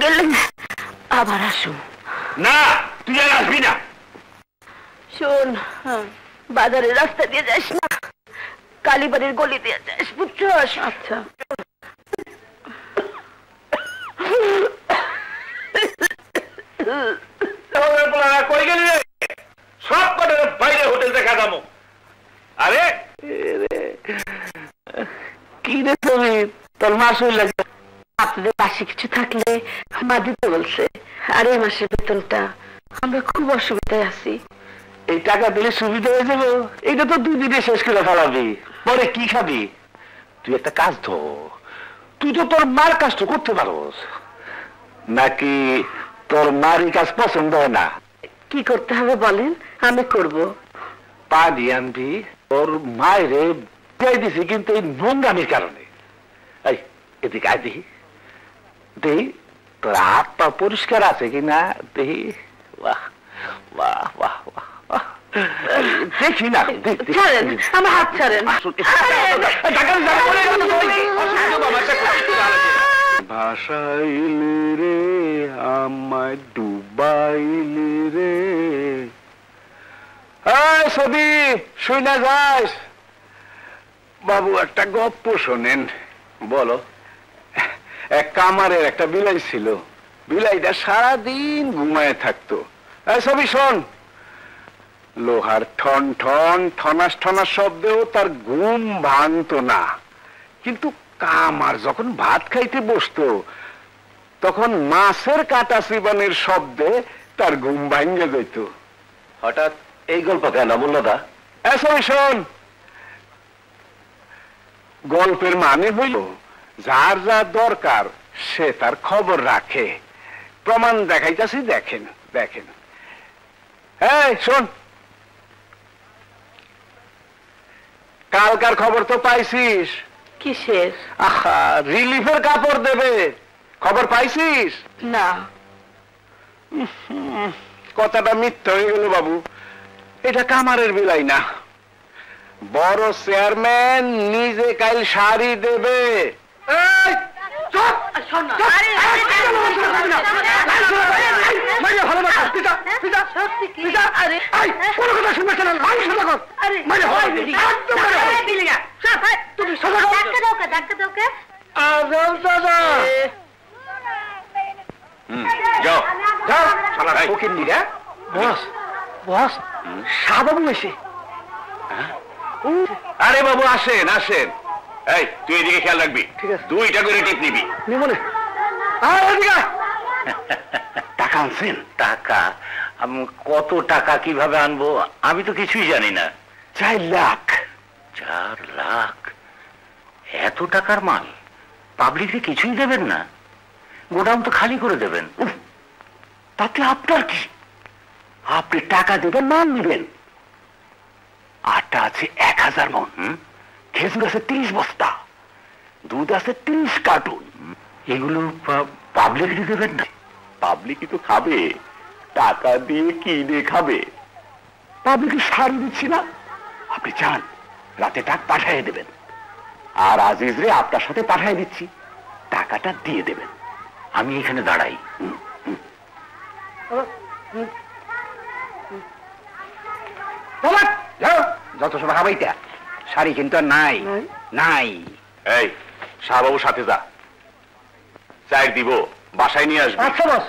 গেলে আবার আসুন। না, তুই আর আসবি না। শোন, বাজারের রাস্তা দিয়ে যাস না, কালীবাড়ির গলি দিয়ে যাস, বুঝছস? আচ্ছা। কই গেলি রে? সব কটার বাইরে হোটেল দেখা যাবো। আরে কি রে তুমি, তোর মা শুনলে আপনাদের পাশে কিছু থাকলে মা দিতে বলছে। আর এই মাসের বেতনটা আমরা খুব অসুবিধায় আছি। এই টাকা দিলে সুবিধা হয়ে যাবো। এইটা তো 2 দিনে শেষ করে ফেলাবি, পরে কি খাবি? তুই একটা কাজ ধর, তুই তো তোর মার কাজটা করতে পারোস। নাকি তোর মার এই কাজ পছন্দ হয় না? কি করতে হবে বলেন, আমি করব। পানি আনবি, তোর মায়েরে বিয়ে দিছি কিন্তু এই নোংরামির কারণে। এই এদিকে আয় দেখি, দেখি তোর হাত পা পরিষ্কার আছে কিনা দেখি। বাহ বাহ বাহ বাহ, দেখি না। ছাড়েন আমার হাত, ছাড়েন। ভাসাইলি রে আমায় ডুবাইলি রে। সবি শুই না যাস? বাবু একটা গপ্প শোনেন। বলো। এক কামারের একটা বিলাই ছিল, বিলাইটা সারাদিন ঘুমায় থাকতো। সবই শোন, লোহার ঠন ঠন ঠনাস ঠনাস শব্দেও তার ঘুম ভাঙতো না। কিন্তু কামার যখন ভাত খাইতে বসতো তখন মাছের কাটা চিবানের শব্দে তার ঘুম ভাঙে যেত। হঠাৎ এই গল্প কেন মোল্লাদা? সবই শোন, গল্পের মানে হইল যার যা দরকার সে তার খবর রাখে। প্রমাণ দেখাইতেছি, দেখেন দেখেন। এই শোন, কালকার খবর তো পাইছিস? কিসের? আহা, রিলিফের কাপড় দেবে, খবর পাইছিস? না। কথাটা মিথ্যা হয়ে গেল বাবু। এটা কামারের বিলাই না, বড় চেয়ারম্যান নিজে কাল শাড়ি দেবে। শাহবাবু এসে। আরে বাবু আসেন আসেন। এই তুই এদিকে খেয়াল রাখবি, 2টা করে টিপ নিবি। টাকা আনছেন? টাকা? কত টাকা কিভাবে আনবো আমি তো কিছুই জানি না। 4 লাখ। 4 লাখ? এত টাকার মাল পাবলিককে কিছুই দেবেন না? গোডাউন তো খালি করে দেবেন। তাতে আপনার কি? আপনি টাকা দেবেন, মাল নেবেন। আটা আছে 1000 মন, খেজুর আছে 30 বস্তা, দুধ আছে 30 কার্টুন। এগুলো পাবলিক দেবেন না? পাবলিকই তো খাবে, টাকা দিয়ে কিনে খাবে। পাবলিক সারি দিচ্ছি না। আপনি চান রাতে টাকা পাঠিয়ে দেবেন, আর আজিজরে আপনার সাথে পাঠিয়ে দিচ্ছি, টাকাটা দিয়ে দেবেন। আমি এখানে দাঁড়াই। যত সব হাবাইটা শাড়ি কিন্তু আর নাই নাই। এই শাহবাবু সাথে যা, চায়ের দিব, বাসায় নিয়ে আসবি। আচ্ছা বস।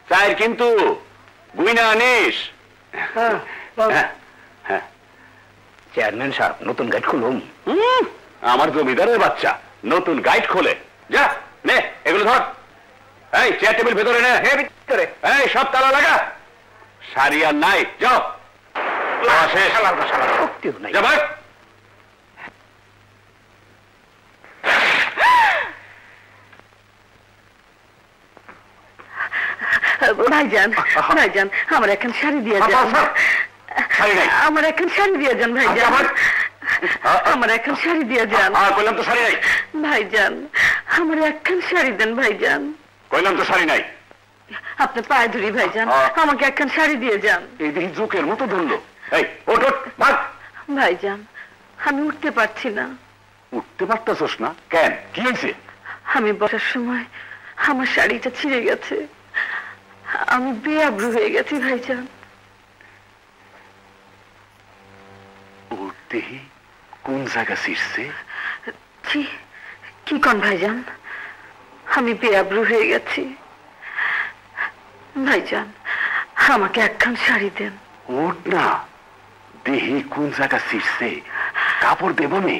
চায়ের কিন্তু গুইনা আনিস। চেয়ারম্যান সাহেব নতুন গাইড খুলুন। আমার জমিদারের বাচ্চা নতুন গাইড খোলে? যা নে এগুলো ধর। এই চেয়ার টেবিল ভেতরে নে। হ্যাঁ ভিতরে। এই সব তালা লাগা, শাড়ি আর নাই, যাও। ভাইজান ভাইজান আমার এখন শাড়ি দিয়ে যান, আমার এখন শাড়ি দিয়ে যান ভাইজান, আমার এখন শাড়ি দিয়ে যান। কইলাম তো শাড়ি নাই। ভাইজান আমার এখন শাড়ি দেন ভাইজান। কইলাম তো শাড়ি নাই। আপনি পায়ে ধরি ভাইজান, আমাকে এখন শাড়ি দিয়ে যান। এই দিন জোকের মতো ধরলো। এই ওঠ ওঠ ভাগ। ভাইজান আমি উঠতে পারছি না। উঠতে পারতেছস না কেন? কি হয়েছে? আমি বসার সময় আমার শাড়িটা ছিঁড়ে গেছে, আমি বেআব্রু হয়ে গেছি ভাইজান। দেহি কোন জায়গা ছিঁড়ছে? কি কন ভাইজান, আমি বেআব্রু হয়ে গেছি। ভাইজান আমাকে একখান শাড়ি দেন। ওঠ না, দেহি কোন জায়গা ছিঁড়ছে, কাপড় দেব নে।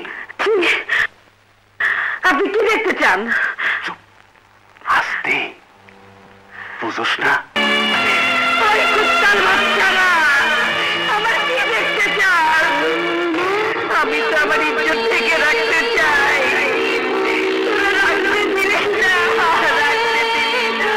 আপনি কি দেখতে চান? আস্তে, বুঝোস না? আমার কি দেখতে চান? আমি তো আমার ইজ্জত থেকে রাখতে চাই। রাখতে দিলেন না, রাখতে দিলেন না।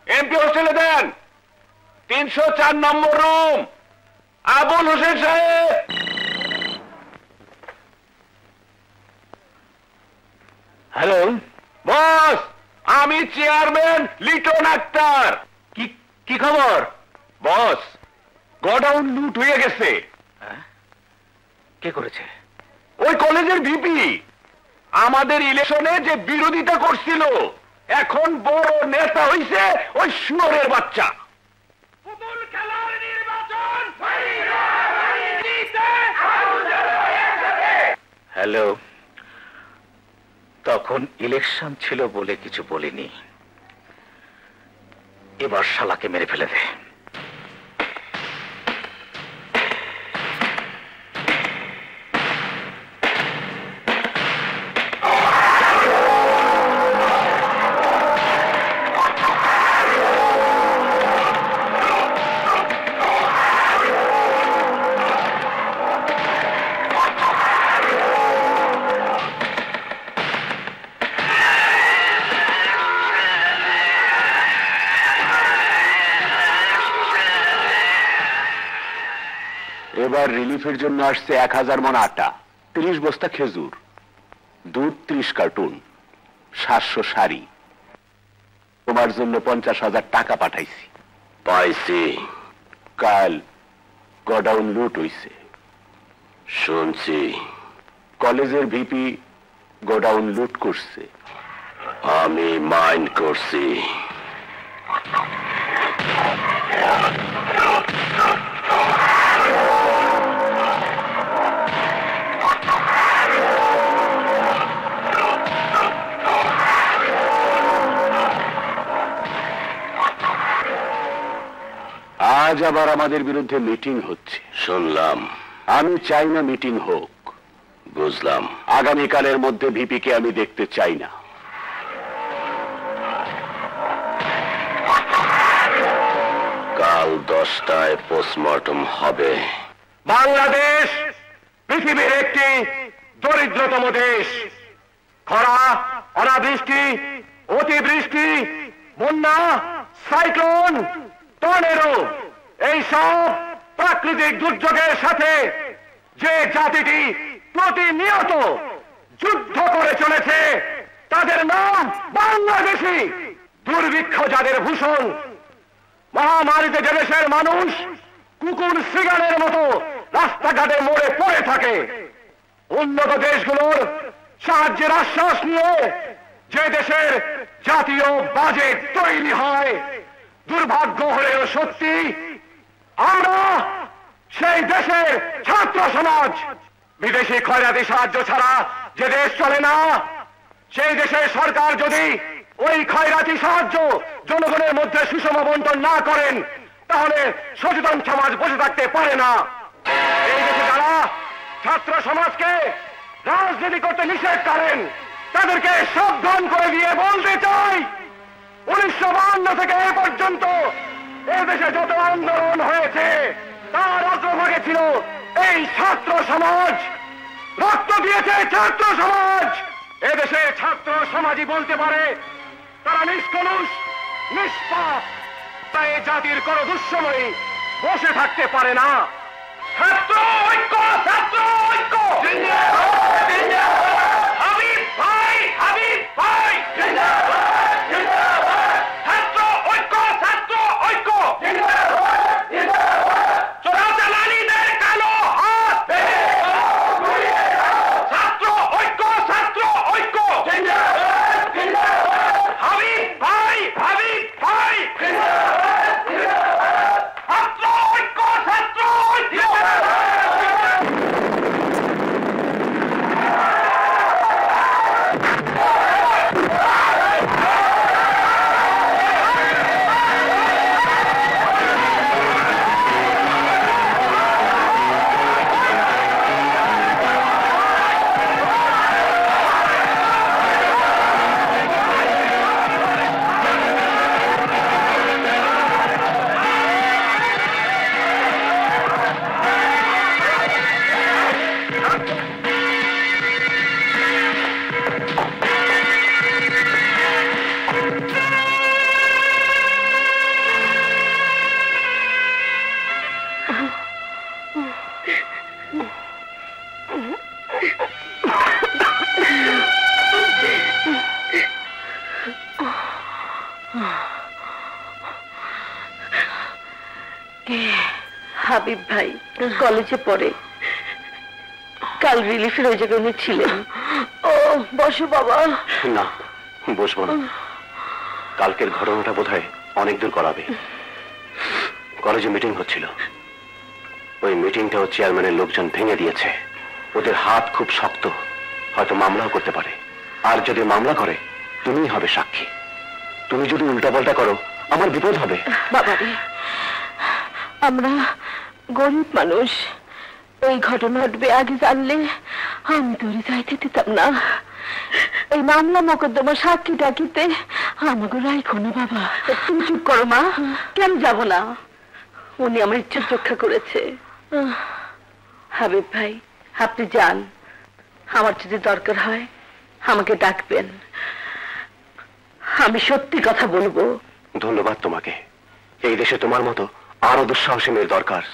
এমপি হোস্টেলে দেন 304 নম্বর রুম, আবুল হোসেন সাহেব। হ্যালো বস, আমি চেয়ারম্যান লিটন আক্তার। কি খবর বস? গোডাউন লুট হয়ে গেছে। কে করেছে? ওই কলেজের ভিপি আমাদের ইলেকশনে যে বিরোধিতা করছিল, এখন বড় নেতা হইছে ওই শুয়োরের বাচ্চা। হ্যালো, তখন ইলেকশন ছিল বলে কিছু বলিনি, এবার শালাকে মেরে ফেলে দে। এবার রিলিফের জন্য আসছে 1000 মণ আটা, 30 বস্তা খেজুর, দুধ 30 কার্টুন, 700 শাড়ি, তোমার জন্য 50,000 টাকা পাঠাইছি। পাইছি। কাল গোডাউন লুট হইছে। শুনছি। কলেজের ভিপি গোডাউন লুট করছে। আমি মাইন্ড করছি। আজ আবার আমাদের বিরুদ্ধে মিটিং হচ্ছে শুনলাম। আমি চাই না মিটিং হোক। বুঝলাম। আগামীকালের মধ্যে ভিপিকে আমি দেখতে চাই না। কাল 10টায় পোস্টমর্টম হবে। বাংলাদেশ পৃথিবীর একটি দরিদ্রতম দেশ। খরা, অনাবৃষ্টি, অতিবৃষ্টি, বন্যা, সাইক্লোন, টর্নেডো, এইসব প্রাকৃতিক দুর্যোগের সাথে যে জাতিটি প্রতিনিয়ত যুদ্ধ করে চলেছে তাদের নাম বাংলাদেশী। দুর্ভিক্ষ যাদের ভূষণ, মহামারীতে যে দেশের মানুষ কুকুর সিগারের মতো রাস্তাঘাটে মরে পড়ে থাকে, উন্নত দেশগুলোর সাহায্যের আশ্বাস নিয়ে যে দেশের জাতীয় বাজেট তৈরি হয়, দুর্ভাগ্য হলেও সত্যি আমরা সেই দেশের ছাত্র সমাজ। বিদেশি খয়রাতি সাহায্য ছাড়া যে দেশ চলে না, সেই দেশের সরকার যদি ওই খয়রাতি সাহায্য জনগণের মধ্যে সুষম বন্টন না করেন, তাহলে সচেতন সমাজ বসে থাকতে পারে না। এই দেশে যারা ছাত্র সমাজকে রাজনীতি করতে নিষেধ করেন, তাদেরকে সাবধান করে দিয়ে বলতে চাই, 1952 থেকে এ পর্যন্ত এই দেশে যত আন্দোলন হয়েছে তার অগ্রভাগে ছিল এই ছাত্র সমাজ। রক্ত দিয়েছে ছাত্র সমাজ। এদেশে ছাত্র সমাজই বলতে পারে তারা নিষ্কলুষ, নিষ্পাপ। তাই এই জাতির কোন দুঃসময় বসে থাকতে পারে না। ছাত্র ঐক্য, ছাত্র ঐক্য, হাবিব ভাই, হাবিব ভাই, ছাত্র ঐক্য, ছাত্র ঐক্য, চোরাচালানিদের কালো হাত, ছাত্র ঐক্য, ছাত্র ঐক্য, হাবিব ভাই, হাবিব ভাই, ছাত্র ঐক্য, ছাত্র ঐক্য। হাবিব ভাই কলেজে পড়ে, কাল রিলিফের ওই জায়গায় উনি ছিলেন। ও বসো বাবা। না, বসবো না। কালকের ঘটনাটা বোধহয় অনেক দূর করাবে। কলেজে মিটিং হচ্ছিল, ওই মিটিংটাও চেয়ারম্যানের লোকজন ভেঙে দিয়েছে। ওদের হাত খুব শক্ত, হয়তো মামলাও করতে পারে। আর যদি মামলা করে তুমিই হবে সাক্ষী। তুমি যদি উল্টাপাল্টা করো আমার বিপদ হবে। বাবারে, আমরা গরিব মানুষ, এই ঘটনা ঘটবে আগে জানলে আমি তোরে যাইতে দিতাম না। এই মামলা মোকদ্দমা সাক্ষী ডাকিতে আমাকে রাইখো না বাবা। তুমি চুপ করো মা। কেন যাব না? উনি আমার ইচ্ছা রক্ষা করেছে। হাবিব ভাই, আপনি যান। আমার যদি দরকার হয় আমাকে ডাকবেন, আমি সত্যি কথা বলবো। ধন্যবাদ তোমাকে। এই দেশে তোমার মতো আরো দুঃসাহসী মেয়ের দরকার।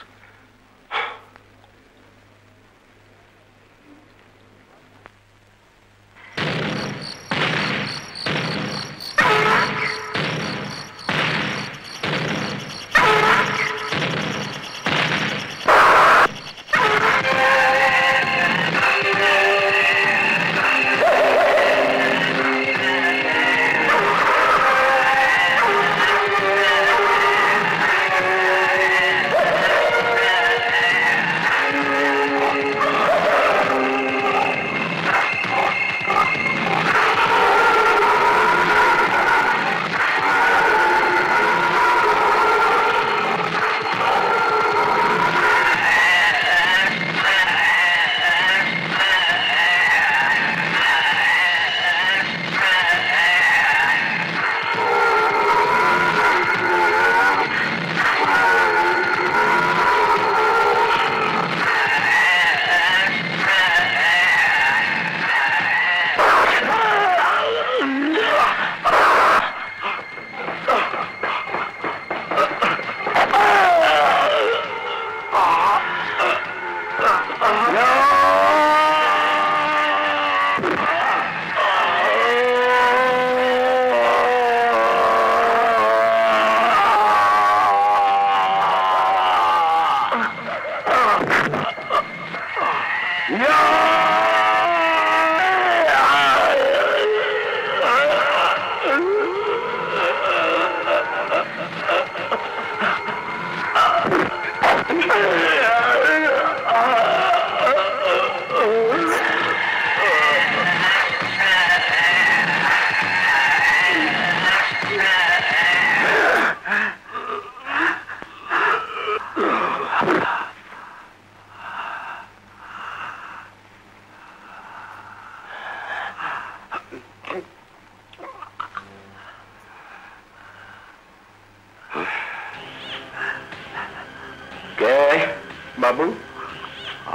বাবু,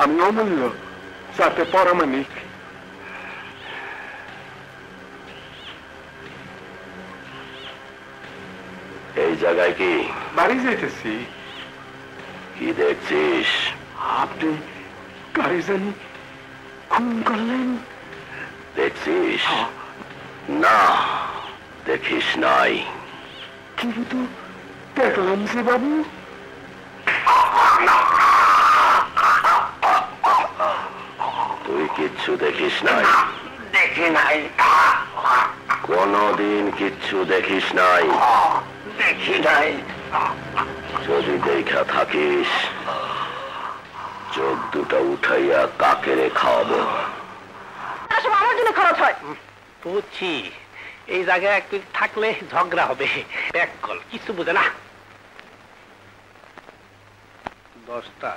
আমি অমূল্য, সাথে পরমাণিক। এই জায়গায় কি? বাড়ি যেতেছি। কি দেখছিস? আপনি কারে জানি খুন করলেন। দেখছিস? না, দেখিস নাই। কিন্তু দেখলাম যে বাবু। তুই কিচ্ছু দেখিস নাই? দেখি নাই। কোনদিন কিচ্ছু দেখিস নাই? দেখি নাই। যদি দেখা থাকিস, চোখ দুটা উঠাইয়া কাকেরে খাওয়াবো। আমার জন্য খরচ হয়। বুঝছি, এই জায়গায় একটু থাকলে ঝগড়া হবে। ব্যাক কল, কিছু বুঝে না। 10টা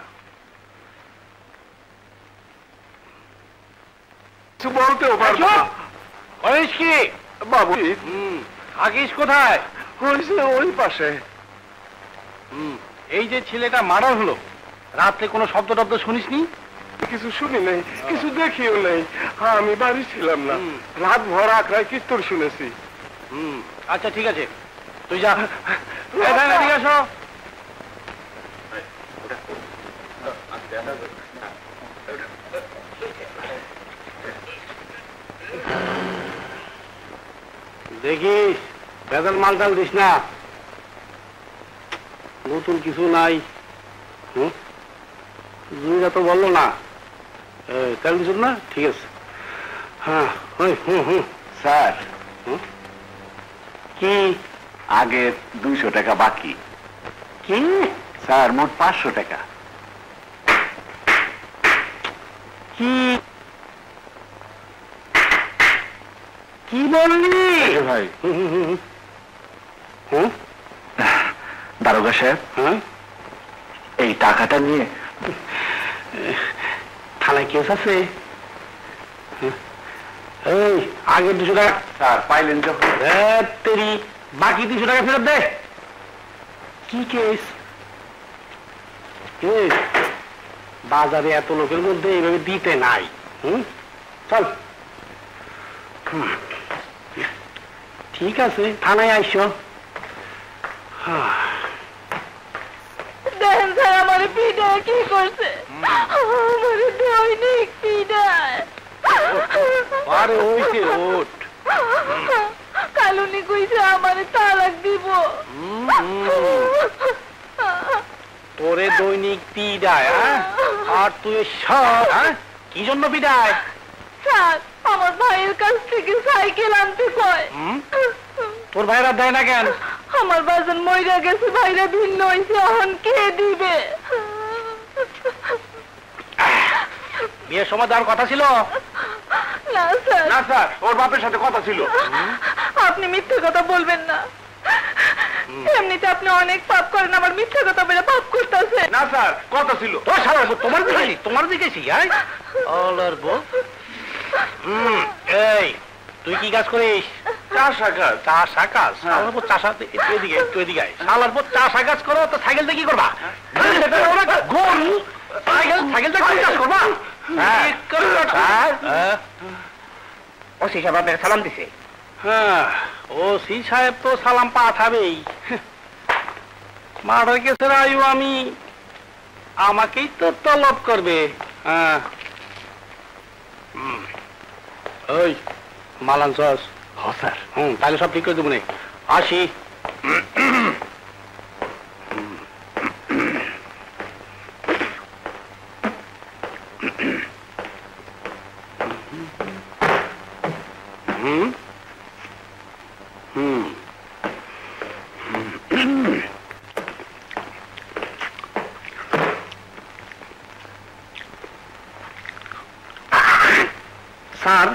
কিছু বলতেও পারবো না। করিস কি বাবু? থাকিস কোথায়? হয়েছে ওই পাশে। এই যে ছেলেটা মারা হলো, রাত্রে কোনো শব্দ টব্দ শুনিসনি? কিছু শুনি নাই, কিছু দেখিও নাই। আমি বাড়ি ছিলাম না, রাত ভর আখড়ায় কীর্তন শুনেছি। আচ্ছা ঠিক আছে, তুই যা। ঠিক আসো। দেখিস ভেজাল মালটাল দিস না, নতুন কিছু নাই। জুইরা তো বললো না, তেল দিস না? ঠিক আছে। হ্যাঁ, স্যার, কি আগে 200 টাকা বাকি? কি স্যার, মোট 500 টাকা। কি কি বললি ভাই? দারোগা সাহেব, এই টাকাটা নিয়ে থানায় কেস আছে? এই আগে 200 টাকা স্যার পাইলেন যখন। তেরি বাকি 200 টাকা ফেরত দে। কি কেস? বাজারে এত লোকের মধ্যে এইভাবে দিতে নাই। চল। ঠিক আছে, থানায় আইসো। দেখেন স্যার, আমার পিঠায় কি করছে? আমার দৈনিক পিঠায়। আরে ওইছে ওঠ। কালুনি কইছে আমার তালাক দিব। তোরে দৈনিক পিডায়, আর তুই সব কি জন্য পিডায়? স্যার, আমার ভাইয়ের কাছ থেকে সাইকেল আনতে কয়। তোর ভাইরা দেয় না কেন? আমার বাজান মইরা গেছে, ভাইরা ভিন্ন হয়েছে, এখন কে দিবে? বিয়ের সময় দেওয়ার কথা ছিল না স্যার। না স্যার, ওর বাপের সাথে কথা ছিল। আপনি মিথ্যে কথা বলবেন না। এমনিতে আপনি অনেক পাপ করেন, আবার মিথ্যে কথা বলে পাপ করতেছে। না স্যার, কথা ছিল। তোমার দিকেছি। এই তুই কি কাজ করিস? চাষা কাজ। চাষা কাজ? শালার পর চাষা, এদিকে একটু এদিকে আয়। শালার পর চাষা কাজ করো তো সাইকেল দিয়ে কি করবা? গরু সাইকেলটা কি কাজ করবা? ও সি সাহেব আপনাকে সালাম দিছে। হ্যাঁ, ও সি সাহেব তো সালাম পাঠাবেই। মারা গেছে আয়ু, আমি আমাকেই তো তলব করবে। হ্যাঁ, ওই মালান সস। হ্যাঁ স্যার। তাহলে সব ঠিক করে দেবো। আসি। স্যার,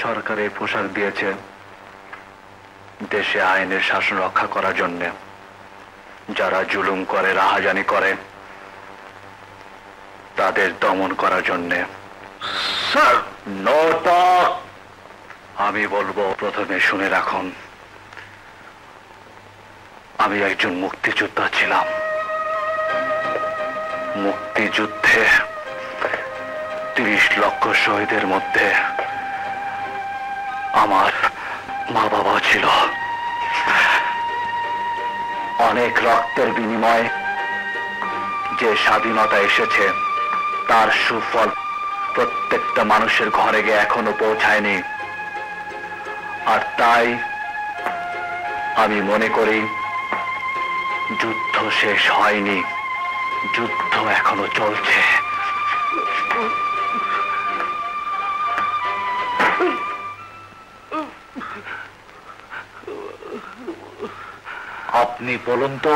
সরকারের পোশাক দিয়েছে দেশে আইনের শাসন রক্ষা করার জন্য, যারা জুলুম করে, রাহাজানি করে তাদের দমন করার জন্য। স্যার, আমি বলবো, প্রথমে শুনে রাখুন, আমি একজন মুক্তিযোদ্ধা ছিলাম। মুক্তিযুদ্ধে 30 লক্ষ শহীদের মধ্যে আমার মা বাবা ছিল। অনেক রক্তের বিনিময়ে যে স্বাধীনতা এসেছে তার সুফল প্রত্যেকটা মানুষের ঘরে গিয়ে এখনো পৌঁছায়নি। আর তাই আমি মনে করি যুদ্ধ শেষ হয়নি, যুদ্ধ এখনো চলছে। আপনি বলুন তো,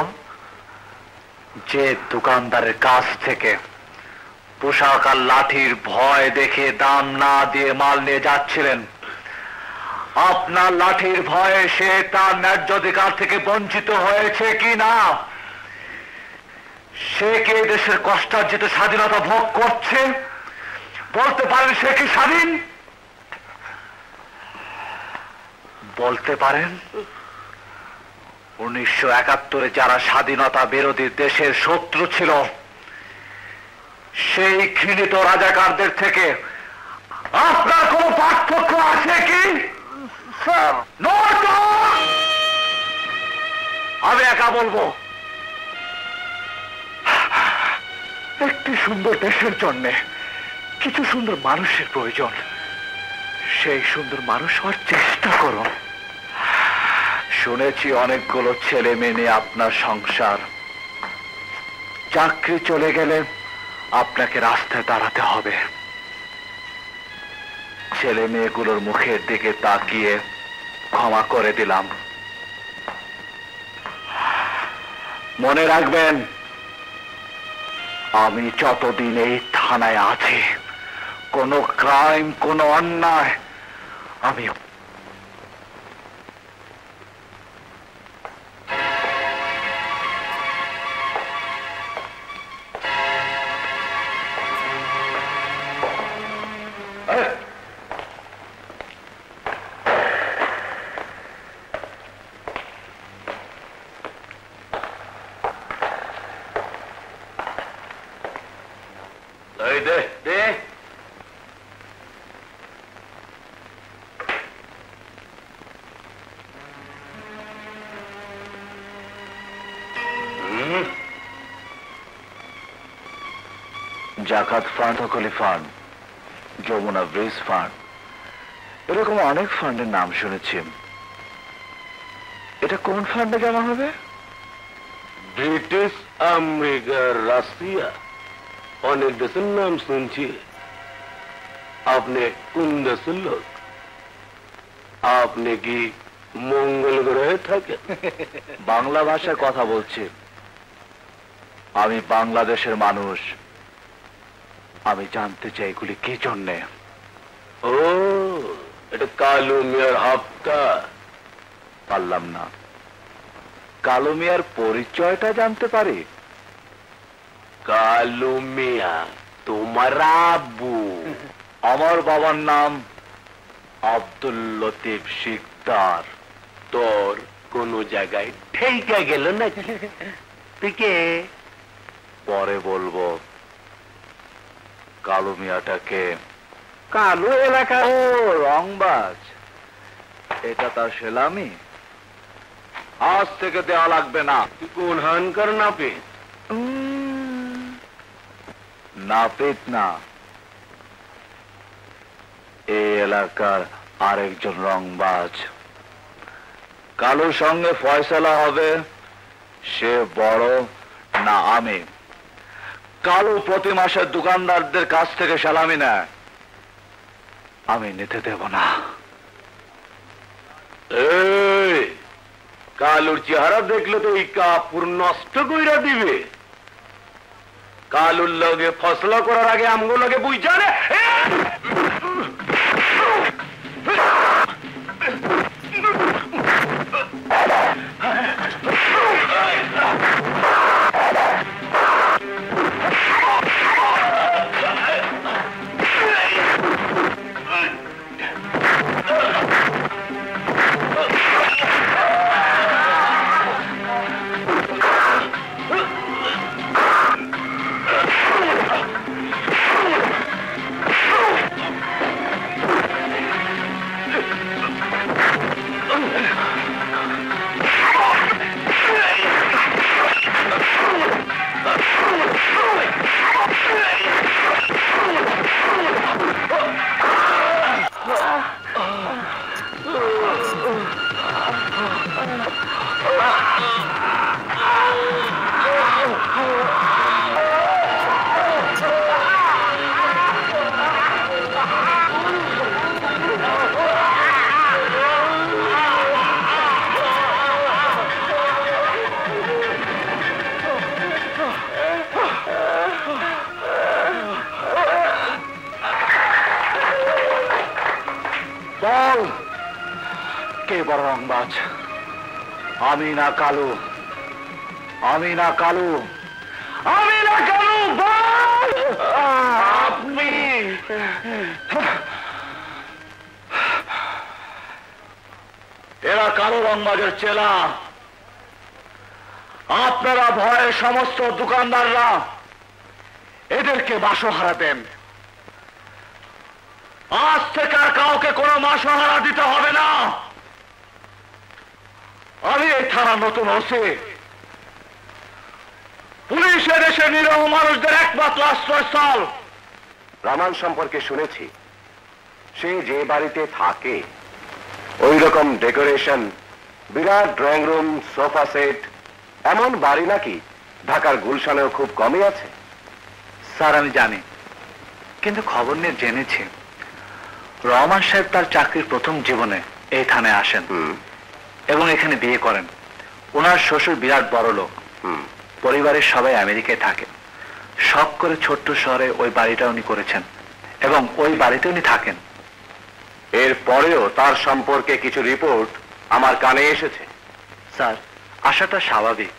যে দোকানদারের কাছ থেকে পোশাক আর লাঠির ভয় দেখে দাম না দিয়ে মাল নিয়ে যাচ্ছিলেন, আপনার লাঠির ভয়ে সে তার ন্যায্য অধিকার থেকে বঞ্চিত হয়েছে কি না? সে কি দেশের কষ্টার্জিত স্বাধীনতা ভোগ করছে? বলতে পারেন সে কি স্বাধীন? বলতে পারেন 1971-এ যারা স্বাধীনতা বিরোধী দেশের শত্রু ছিল, সেই ঘৃণিত রাজাকারদের থেকে আপনার কোন পার্থক্য আছে কি? আমি একা বলবো, একটি সুন্দর দেশের জন্য কিছু সুন্দর মানুষের প্রয়োজন। সেই সুন্দর মানুষ হওয়ার চেষ্টা করুন। শুনেছি অনেকগুলো ছেলে মেয়ে নিয়ে আপনার সংসার, চাকরি চলে গেলে আপনাকে রাস্তায় দাঁড়াতে হবে। ছেলে মেয়েগুলোর মুখের দিকে তাকিয়ে ক্ষমা করে দিলাম। মনে রাখবেন, আমি যতদিন এই থানায় আছি, কোনো ক্রাইম, কোনো অন্যায় আমি জাকাত ফান্ড, হকলি ফান্ড, যমুনা ব্রিজ ফান্ড, এরকম অনেক ফান্ডের নাম শুনেছি। এটা কোন ফান্ডে জমা হবে? ব্রিটিশ আমেরিকা, রাশিয়া, অনেক দেশের নাম শুনছি। আপনি কোন দেশের লোক? আপনি কি মঙ্গল গ্রহে থাকে। বাংলা ভাষায় কথা বলছি। আমি বাংলাদেশের মানুষ। আমি জানতে চাই এগুলি কি জন্যে। ও, এটা কালু মিয়ার হাপ্তা। পারলাম না। কালু মিয়ার পরিচয়টা জানতে পারি? কালু মিয়া তোমার আব্বু? আমার বাবার নাম আব্দুল লতিফ শিকদার। তোর কোন জায়গায় ঠেকা গেল না? তুই কে? পরে বলবো। কালু মিয়াটাকে? কালু এলাকা। ও, রংবাজ। এটা তার সেলামি? আজ থেকে দেওয়া লাগবে না। তুই কোন হানকার নাপিত? নাপিত না, এই এলাকার আরেকজন রংবাজ। কালুর সঙ্গে ফয়সালা হবে সে বড় না আমি। কালু প্রতি মাসে দোকানদারদের কাছ থেকে সালামি নেয়, আমি নিতে দেব না। এই কালুর চেহারা দেখলে তো এই কাপড় নষ্ট কইরা দিবে। কালুর লগে ফসলা করার আগে আমগো লগে বুঝা রে। বল, কে বড় রংবাজ? আমি না কালু? আমি না কালু? আমি না কালু? বল। আপনি? এরা কালো রংবাজের চেলা। আপনারা ভয়ে সমস্ত দোকানদাররা এদেরকে বাসহারা দেন। আজ থেকে আর কাউকে কোনো মাসহারা দিতে হবে না। আমি এই থানা নতুন ওসি। পুলিশ এদেশে নিরহ মানুষদের একমাত্র আশ্রয়স্থল। রামান সম্পর্কে শুনেছি, সে যে বাড়িতে থাকে ওই রকম ডেকোরেশন, বিরাট ড্রয়িং রুম, সোফা সেট, এমন বাড়ি নাকি ঢাকার গুলশানেও খুব কমই আছে। স্যার আমি জানি, কিন্তু খবর নিয়ে জেনেছি রহমান সাহেব তার চাকরির প্রথম জীবনে এই থানায় আসেন এবং এখানে বিয়ে করেন। ওনার শ্বশুর বিরাট বড় লোক, পরিবারের সবাই আমেরিকায় থাকে। শখ করে ছোট্ট শহরে ওই বাড়িটা উনি করেছেন এবং ওই বাড়িতে উনি থাকেন। এর পরেও তার সম্পর্কে কিছু রিপোর্ট আমার কানে এসেছে। স্যার, আশাটা স্বাভাবিক।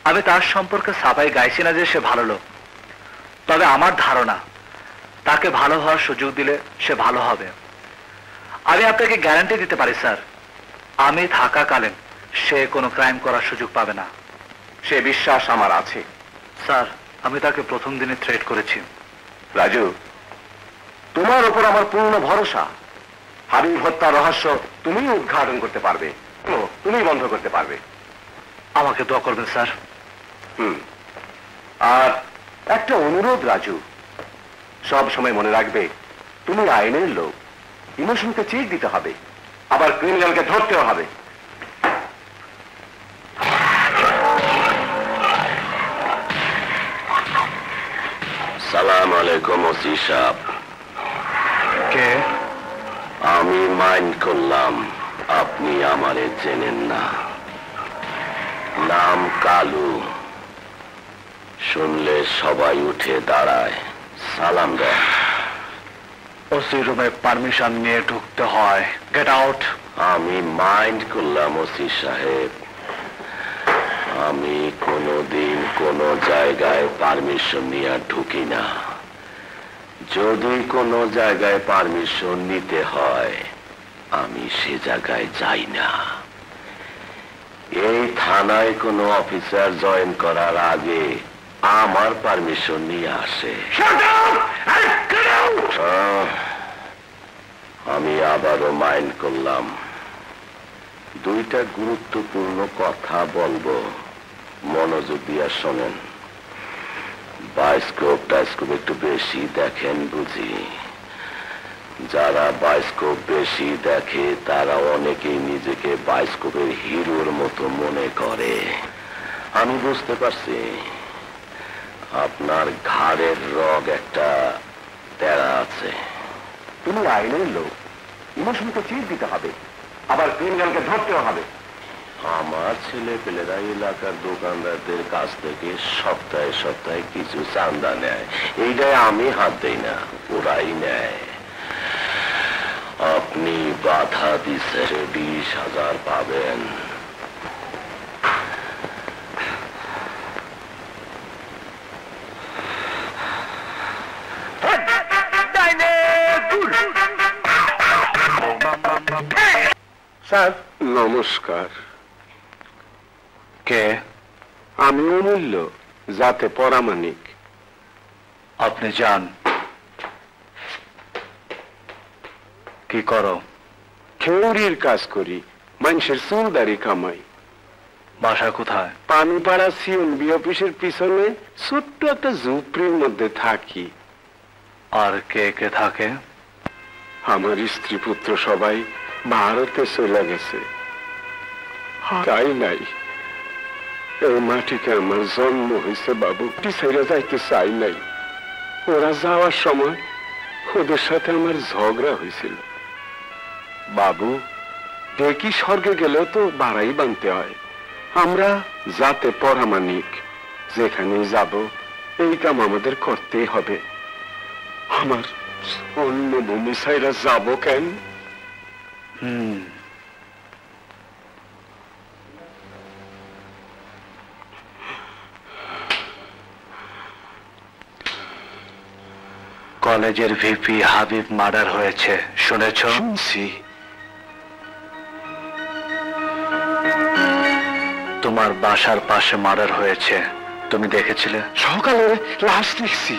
আমি তার সম্পর্কে সাফাই গাইছি না যে সে ভালো লোক, তবে আমার ধারণা তাকে ভালো হওয়ার সুযোগ দিলে সে ভালো হবে। আমি আপনাকে গ্যারান্টি দিতে পারি স্যার, আমি থাকাকালীন সে কোনো ক্রাইম করার সুযোগ পাবে না। সে বিশ্বাস আমার আছে। স্যার, আমি তাকে প্রথম দিনে থ্রেট করেছি। রাজু, তোমার উপর আমার পূর্ণ ভরসা। হাবিব হত্যার রহস্য তুমি উদ্ঘাটন করতে পারবে, তুমি বন্ধ করতে পারবে। আমাকে দোয়া করবেন স্যার। আর একটা অনুরোধ রাজু, সব সময় মনে রাখবে তুমি আইনের লোক। ইমোশনকে চেক দিতে হবে, আবার ক্রিমিনালকে ধরতেও হবে। সালাম আলাইকুম ওসি সাহেব। কে? আমি মাইন্ড করলাম আপনি আমারে চেনেন না, নাম কালু। শুনলে সবাই উঠে দাঁড়ায়, সালাম দেয়। ওসি রুমে পারমিশন নিয়ে ঢুকতে হয়। Get out. আমি মাইন্ড করলাম ওসি সাহেব, আমি কোনোদিন কোনো জায়গায় পারমিশন নিয়ে ঢুকি না। যদি কোনো জায়গায় পারমিশন নিতে হয় আমি সে জায়গায় যাই না। এই থানায় কোনো অফিসার জয়েন করার আগে আমার পারমিশন নিয়ে আসে। আমি আবারও মাইন্ড করলাম, দুইটা গুরুত্বপূর্ণ কথা বলবো, মনোযোগ দিয়ে শোনেন। বায়োস্কোপ টাইস্কোপ একটু বেশি দেখেন বুঝি। যারা বায়োস্কোপ বেশি দেখে তারা অনেকেই নিজেকে বায়োস্কোপের হিরোর মতো মনে করে। আমি বুঝতে পারছি আপনার ঘাড়ের রগ একটা তেড়া আছে। তুমি আইনের লোক, ইমোশনকে চিট দিতে হবে, আবার ক্রিমিনালকে ধরতেও হবে। আমার ছেলে পেলেরা এলাকার দোকানদারদের কাছ থেকে সপ্তাহে সপ্তাহে কিছু চান্দা নেয়, এইটাই আমি হাত দেই না, ওরাই নেয়। আপনি বাধা দিচ্ছে 20,000 পাবেন। স্যার নমস্কার। কে? আমি অমূল্য, যাতে পরামানিক। আপনি যান। কি করো? খেউরির কাজ করি, মানুষের চুলদারি কামাই। বাসা কোথায়? পানিপাড়া সিএনবি অফিসের পিছনে ছোট্ট একটা ঝুপড়ির মধ্যে থাকি। আর কে কে থাকে? আমার স্ত্রী পুত্র সবাই ভারতে চলে গেছে। তাই নাই, এই মাটিতে আমার জন্ম হয়েছে বাবু, ছেড়ে যাইতে চাই নাই। ওরা যাওয়ার সময় ওদের সাথে আমার ঝগড়া হয়েছিল। বাবু, দেখি স্বর্গে গেলেও তো বাড়াই বানতে হয়। আমরা যাতে পরামানিক, যেখানেই যাব এই কাম আমাদের করতেই হবে। আমার অন্য ভূমি ছাইরা যাব কেন? কলেজের ভিপি হাবিব মার্ডার হয়েছে, শুনেছ? শুনছি। তোমার বাসার পাশে মার্ডার হয়েছে, তুমি দেখেছিলে? সকালে লাশ দেখছি।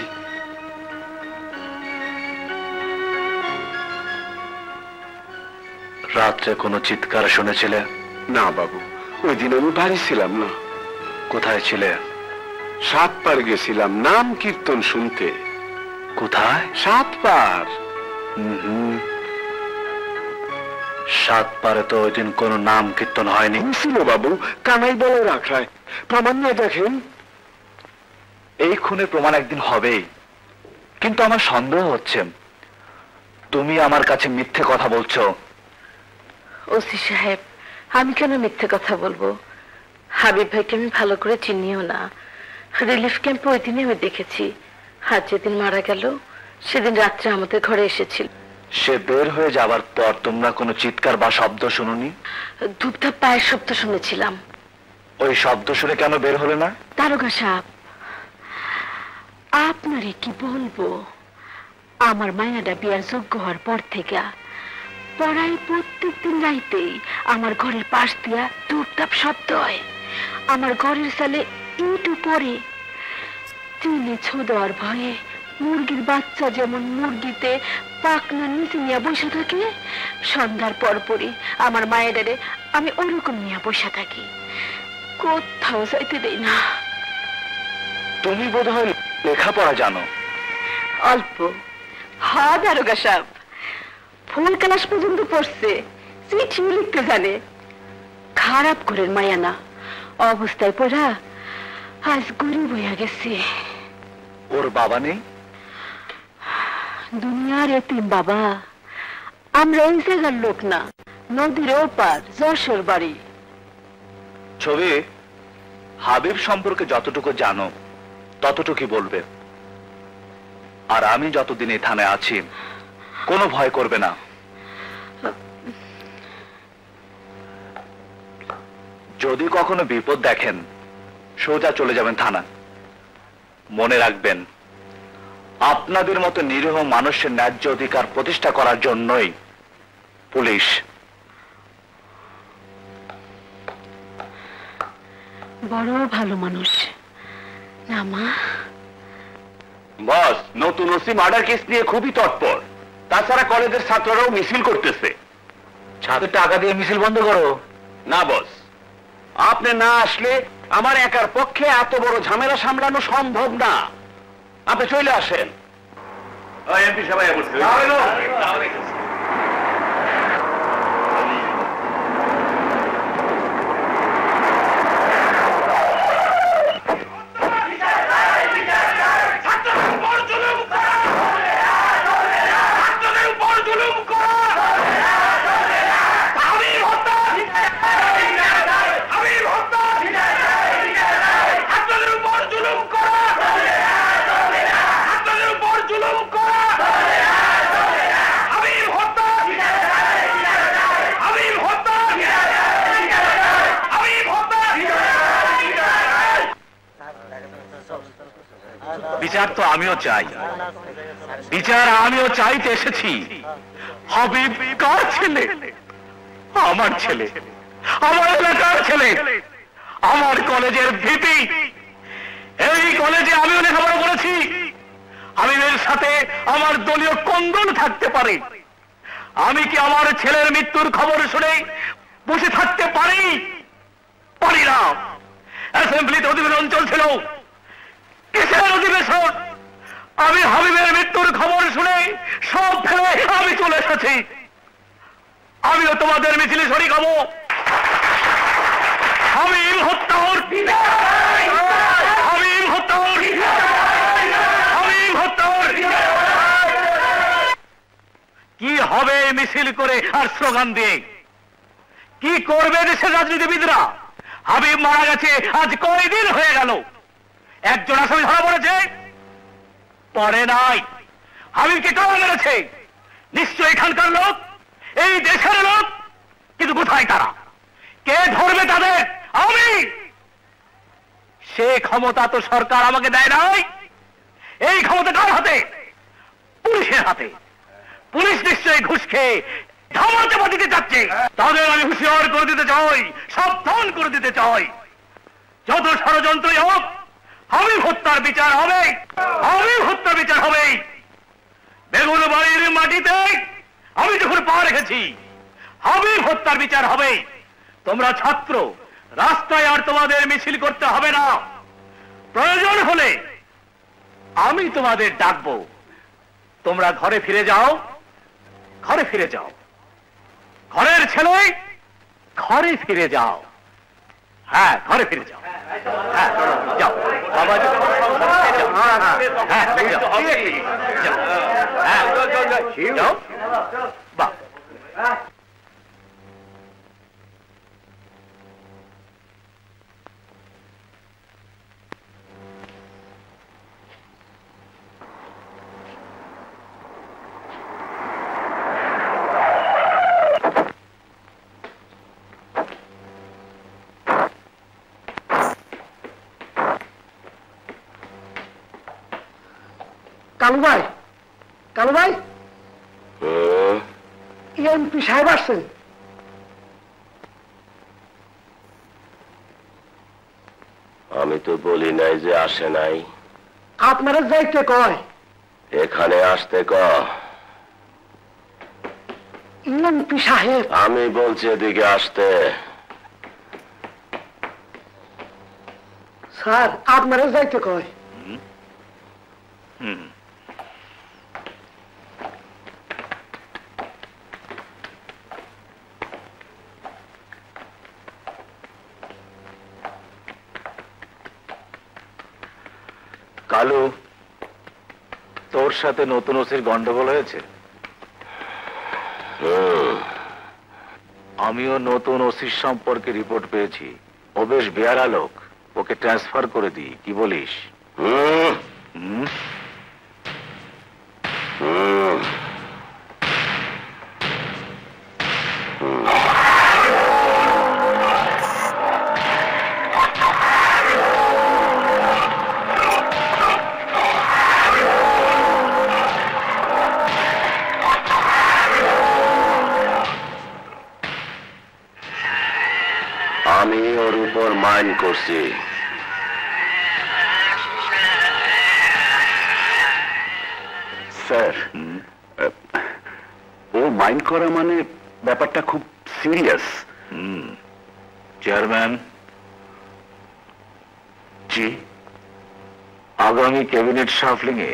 রাত্রে কোনো চিৎকার শুনেছিলে? না বাবু, ওই দিন আমি বাড়ি ছিলাম না। কোথায় ছিলে? 7 পার গেছিলাম নাম কীর্তন শুনতে। কোথায়? 7 পার। 7 পারে তো ওই দিন কোনো নাম কীর্তন হয়নি। ছিল বাবু, কানাই বলে রাখায় প্রমাণ নিয়ে দেখেন। এই খুনের প্রমাণ একদিন হবেই, কিন্তু আমার সন্দেহ হচ্ছে তুমি আমার কাছে মিথ্যে কথা বলছো। ওসি সাহেব, আমি কেন মিথ্যে কথা বলবো? হাবিব ভাইকে আমি ভালো করে চিনিও না। রিলিফ ক্যাম্পে ওই দিনে আমি দেখেছি। আর যেদিন মারা গেল সেদিন রাত্রে আমাদের ঘরে এসেছিল। সে বের হয়ে যাবার পর তোমরা কোনো চিৎকার বা শব্দ শুনোনি? ধূপধাপ পায়ের শব্দ শুনেছিলাম। ওই শব্দ শুনে কেন বের হলে না? দারোগা সাহেব, আপনারে কি বলবো, আমার মায়াটা বিয়ার যোগ্য হওয়ার পর থেকে পড়ায় প্রত্যেকদিন রাইতেই আমার ঘরের পাশ দিয়া ধূপধাপ শব্দ হয়। আমার ঘরের সালে ইটু পরে চিলে ছো দেওয়ার ভয়ে মুরগির বাচ্চা যেমন মুরগিতে পাকনা নিচে নিয়ে বসে থাকে, সন্ধ্যার পরপরই আমার মায়েরারে আমি ওরকম নিয়ে বসে থাকি, কোথাও যাইতে দেই না। তুমি বোধহয় লেখাপড়া জানো? অল্প। হ্যাঁ দারোগা সাহেব, ফুল ক্লাস পর্যন্ত পড়ছে, চিঠি লিখতে জানে। খারাপ ঘরের মায়া না, অবস্থায় পড়া আজ গরিব হইয়া গেছে। ওর বাবা নেই? দুনিয়ার এতিম বাবা। আমরা এই জায়গার লোক না, নদীর ওপার, যশোর বাড়ি। ছবি, হাবিব সম্পর্কে যতটুকু জানো ততটুকুই বলবে। আর আমি যতদিন এই থানায় আছি কোনো ভয় করবে না। যদি কখনো বিপদ দেখেন সোজা চলে যাবেন থানা। মনে রাখবেন, আপনাদের মতো নিরীহ মানুষের ন্যায্য অধিকার প্রতিষ্ঠা করার জন্যই পুলিশ। বড় ভালো মানুষ না মা? বস, নতুন ওসি মার্ডার কেস নিয়ে খুবই তৎপর। তাছাড়া কলেজের ছাত্ররাও মিছিল করতেছে। ছাত্র টাকা দিয়ে মিছিল বন্ধ করো। না বস, আপনি না আসলে আমার একার পক্ষে এত বড় ঝামেলা সামলানো সম্ভব না। আপনি চলে আসেন। এমপি সবাই বিচার তো আমিও চাই, বিচার আমিও চাইতে এসেছি। হাবিব কার ছেলে? আমার ছেলে, আমার এলাকার ছেলে, আমার কলেজের ভিপি। এই কলেজে আমিও লেখাপড়া করেছি। হাবিবের সাথে আমার দলীয় কন্দল থাকতে পারে। আমি কি আমার ছেলের মৃত্যুর খবর শুনে বসে থাকতে পারি? পারি না। অ্যাসেম্বলিতে অধিবেশন চলছিল। কিসের অধিবেশন? আমি হাবিবের মৃত্যুর খবর শুনে সব ফেলে আমি চলে এসেছি। আমিও তোমাদের মিছিলে শরীক হব। হাবিব হত্যার, হাবিব হত্যার, হাবিব হত্যার। কি হবে মিছিল করে আর স্লোগান দিয়ে? কি করবে দেশের রাজনীতিবিদরা? হাবিব মারা গেছে আজ কয়দিন হয়ে গেল। একজন আসামি ধরা পড়েছে? পড়ে নাই। হাবিবকে কারা মেরেছে? নিশ্চয় এখানকার লোক, এই দেশের লোক। কিন্তু কোথায় তারা? কে ধরবে তাদের? আমি। সে ক্ষমতা তো সরকার আমাকে দেয় নাই। এই ক্ষমতা কার হাতে? পুলিশের হাতে। পুলিশ নিশ্চয়ই ঘুষ খেয়ে ধামা চাপা দিতে চাচ্ছে। তাদের আমি হুঁশিয়ার করে দিতে চাই, সাবধান করে দিতে চাই। যত ষড়যন্ত্রই হোক, হাবিব হত্যার বিচার হবে। হাবিব হত্যার বিচার হবে। বেগুন বাড়ির মাটিতে আমি যখন পা রেখেছি, হাবিব হত্যার বিচার হবে। তোমরা ছাত্র, রাস্তায় আর তোমাদের মিছিল করতে হবে না। প্রয়োজন হলে আমি তোমাদের ডাকবো। তোমরা ঘরে ফিরে যাও, ঘরে ফিরে যাও। ঘরের ছেলে, ঘরে ফিরে যাও। হ্যাঁ, ঘরে ফিরে যাও। হ্যাঁ, যাও বাবা, যাও। বাহ, কালু ভাই, কালু ভাই, এমপি সাহেব আসছেন। আমি তো বলি নাই যে আসে নাই। আপনারা যাইতে কয়। এখানে আসতে ক। এমপি সাহেব। আমি বলছি এদিকে আসতে। স্যার, আপনারা যাইতে কয়। কালু, তোর সাথে নতুন ওসির গন্ডগোল হয়েছে? আমিও নতুন ওসির সম্পর্কে রিপোর্ট পেয়েছি। ও বেশ বেয়ারা লোক, ওকে ট্রান্সফার করে দিই, কি বলিস? আমি ওর উপর মাইন করছি। স্যার, ও মাইন করা মানে ব্যাপারটা খুব সিরিয়াস। চেয়ারম্যান, জি, আগামী ক্যাবিনেট শাফলিং এ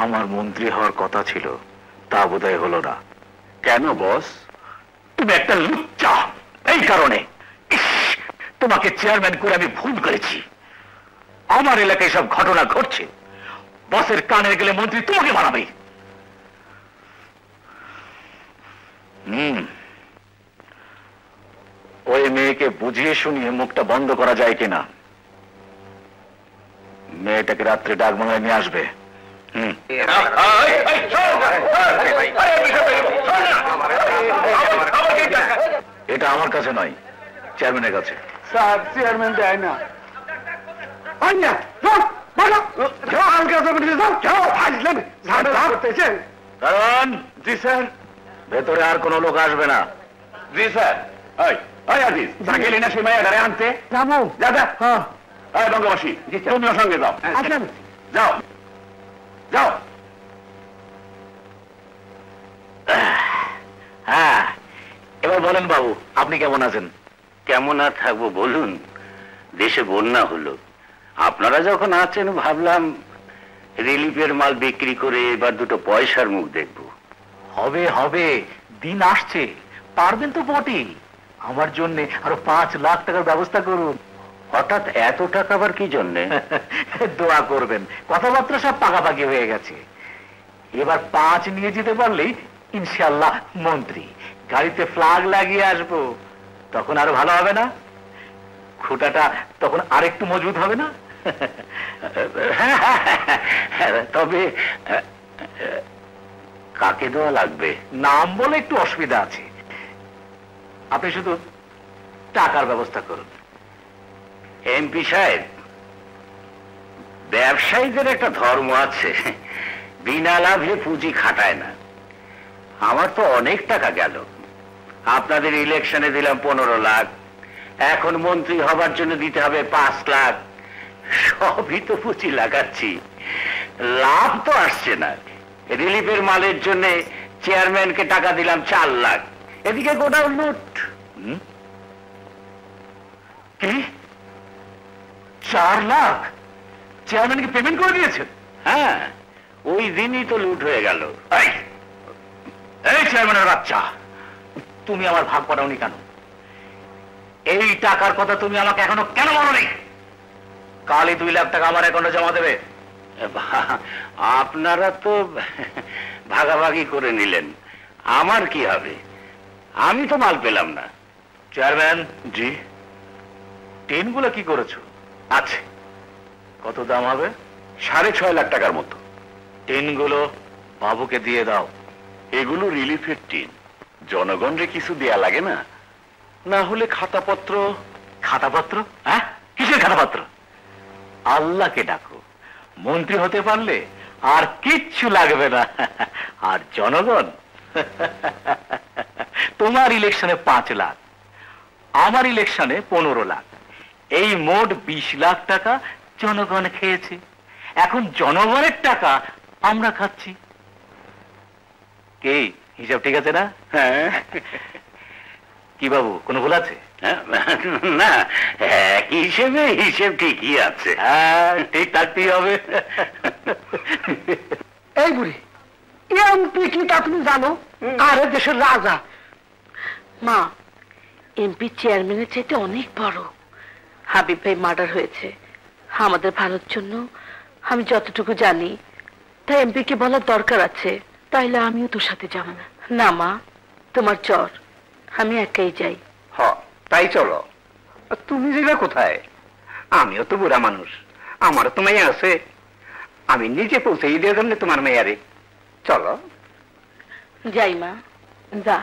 আমার মন্ত্রী হওয়ার কথা ছিল, তা বোধহয় হলো না। কেন বস? তুমি একটা লুচ্চা, এই কারণে। তোমাকে চেয়ারম্যান করে আমি ভুল করেছি। আমার এলাকায় সব ঘটনা ঘটছে, বসের কানে গেলে মন্ত্রী তোমাকে মারাবে। ওই মেয়েকে বুঝিয়ে শুনিয়ে মুখটা বন্ধ করা যায় কিনা। মেয়েটাকে রাত্রে ডাকবাংলায় নিয়ে আসবে। এটা আমার কাছে নয়, চেয়ারম্যানের কাছে। স্যার, চেয়ারম্যান দেয় না। কারণ জি স্যার, ভেতরে আর কোনো লোক আসবে না। জি স্যার। আজিজ, যা গেলি না সে মেয়েটারে আনতে। যাবো। যা যা। বঙ্গবাসী, তুমিও সঙ্গে যাও। আসেন। যাও যাও। হ্যাঁ, এবার বলেন বাবু, আপনি কেমন আছেন? কেমন আর থাকবো বলুন, দেশে বন্যা হলো। আপনারা যখন আছেন ভাবলাম রিলিফের মাল বিক্রি করে এবার দুটো পয়সার মুখ দেখব। হবে হবে, দিন আসছে, পারবেন তো বটেই। আমার জন্য আরো 5 লাখ টাকার ব্যবস্থা করুন। হঠাৎ এত টাকা আবার কি জন্যে? দোয়া করবেন, কথাবার্তা সব পাকাপাকি হয়ে গেছে। এবার 5 নিয়ে যেতে পারলেই ইনশাআল্লাহ মন্ত্রী, গাড়িতে ফ্ল্যাগ লাগিয়ে আসবো। তখন আরো ভালো হবে না? খুঁটাটা তখন আরেকটু মজবুত হবে না? তবে কাকে দেওয়া লাগবে? নাম বলে একটু অসুবিধা আছে, আপনি শুধু টাকার ব্যবস্থা করুন। এমপি সাহেব, ব্যবসায়ীদের একটা ধর্ম আছে, বিনা লাভে পুঁজি খাটায় না। আমার তো অনেক টাকা গেল। আপনাদের ইলেকশনে দিলাম 15 লাখ, এখন মন্ত্রী হবার জন্য দিতে হবে 5 লাখ। সবই তো পুঁজি লাগাচ্ছি, লাভ তো আসছে না। রিলিফের মালের জন্য চেয়ারম্যানকে টাকা দিলাম 4 লাখ, এদিকে গোডাউন লুট। কি 4 লাখ চেয়ারম্যানকে পেমেন্ট করে দিয়েছেন? হ্যাঁ, ওই দিনই তো লুট হয়ে গেল। এই চেয়ারম্যানের বাচ্চা, তুমি আমার ভাগ পাঠাওনি কেন? এই টাকার কথা তুমি আমাকে এখনো কেন বলোনি? কালই 2 লাখ টাকা আমার অ্যাকাউন্টে জমা দেবে। আপনারা তো ভাগাভাগি করে নিলেন, আমার কি হবে? আমি তো মাল পেলাম না। চেয়ারম্যান জি, টিনগুলো কি করেছো? আছে, কত দাম হবে? 6.5 লাখ টাকার মতো। টিনগুলো বাবুকে দিয়ে দাও। এগুলো রিলিফের টিন, জনগণরে কিছু দেয়া লাগে না? না হলে খাতাপত্র। খাতাপত্র? হ্যাঁ, কিসের খাতাপত্র? আল্লাহকে ডাকো, মন্ত্রী হতে পারলে আর কিচ্ছু লাগবে না। আর জনগণ, তোমার ইলেকশনে 5 লাখ, আমার ইলেকশনে 15 লাখ, এই মোট 20 লাখ টাকা জনগণ খেয়েছে। এখন জনগণের টাকা আমরা খাচ্ছি। কি হিসাব ঠিক আছে না? হ্যাঁ। কি বাবু, কোনো ভুল আছে? না, হিসেবে হিসেব ঠিকই আছে। হ্যাঁ, ঠিক থাকতেই হবে। এই বুড়ি, এমপি কি তা তুমি জানো? আরে দেশের রাজা। মা, এমপি চেয়ারম্যানের চাইতে অনেক বড়। হাবিব ভাই মার্ডার হয়েছে আমাদের ভালোর জন্য, আমি যতটুকু জানি। তাই এমপি কে বলার দরকার আছে, তাইলে আমিও তোর সাথে যাব না। না মা, তোমার জ্বর, আমি একাই যাই। হ তাই চলো। তুমি যাবে কোথায়? আমিও তো বুড়া মানুষ, আমারও তো মেয়ে আছে, আমি নিজে পৌঁছে দিয়ে জন্য তোমার মেয়ারে। চলো যাই মা, যা।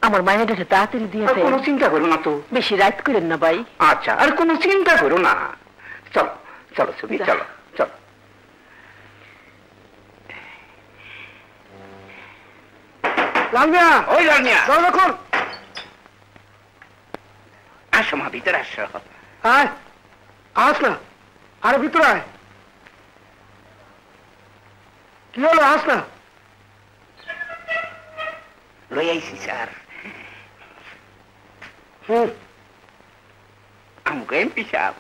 আমার মায়ের তাড়াতাড়ি দিয়ে আর কোনো চিন্তা করো না তো, বেশি রাত করেন না ভাই। আচ্ছা, আর কোনো চিন্তা করো না। চলো চলো ছবি, চলো চলো। লালমিয়া, ওই লালমিয়া, চলো দেখুন। আসো মা, ভিতরে আসো। আয়, আস না, আরে ভিতরে আয়। কি হলো, আস না। লই আইসি স্যার। আমাকে এমপি সাহেব।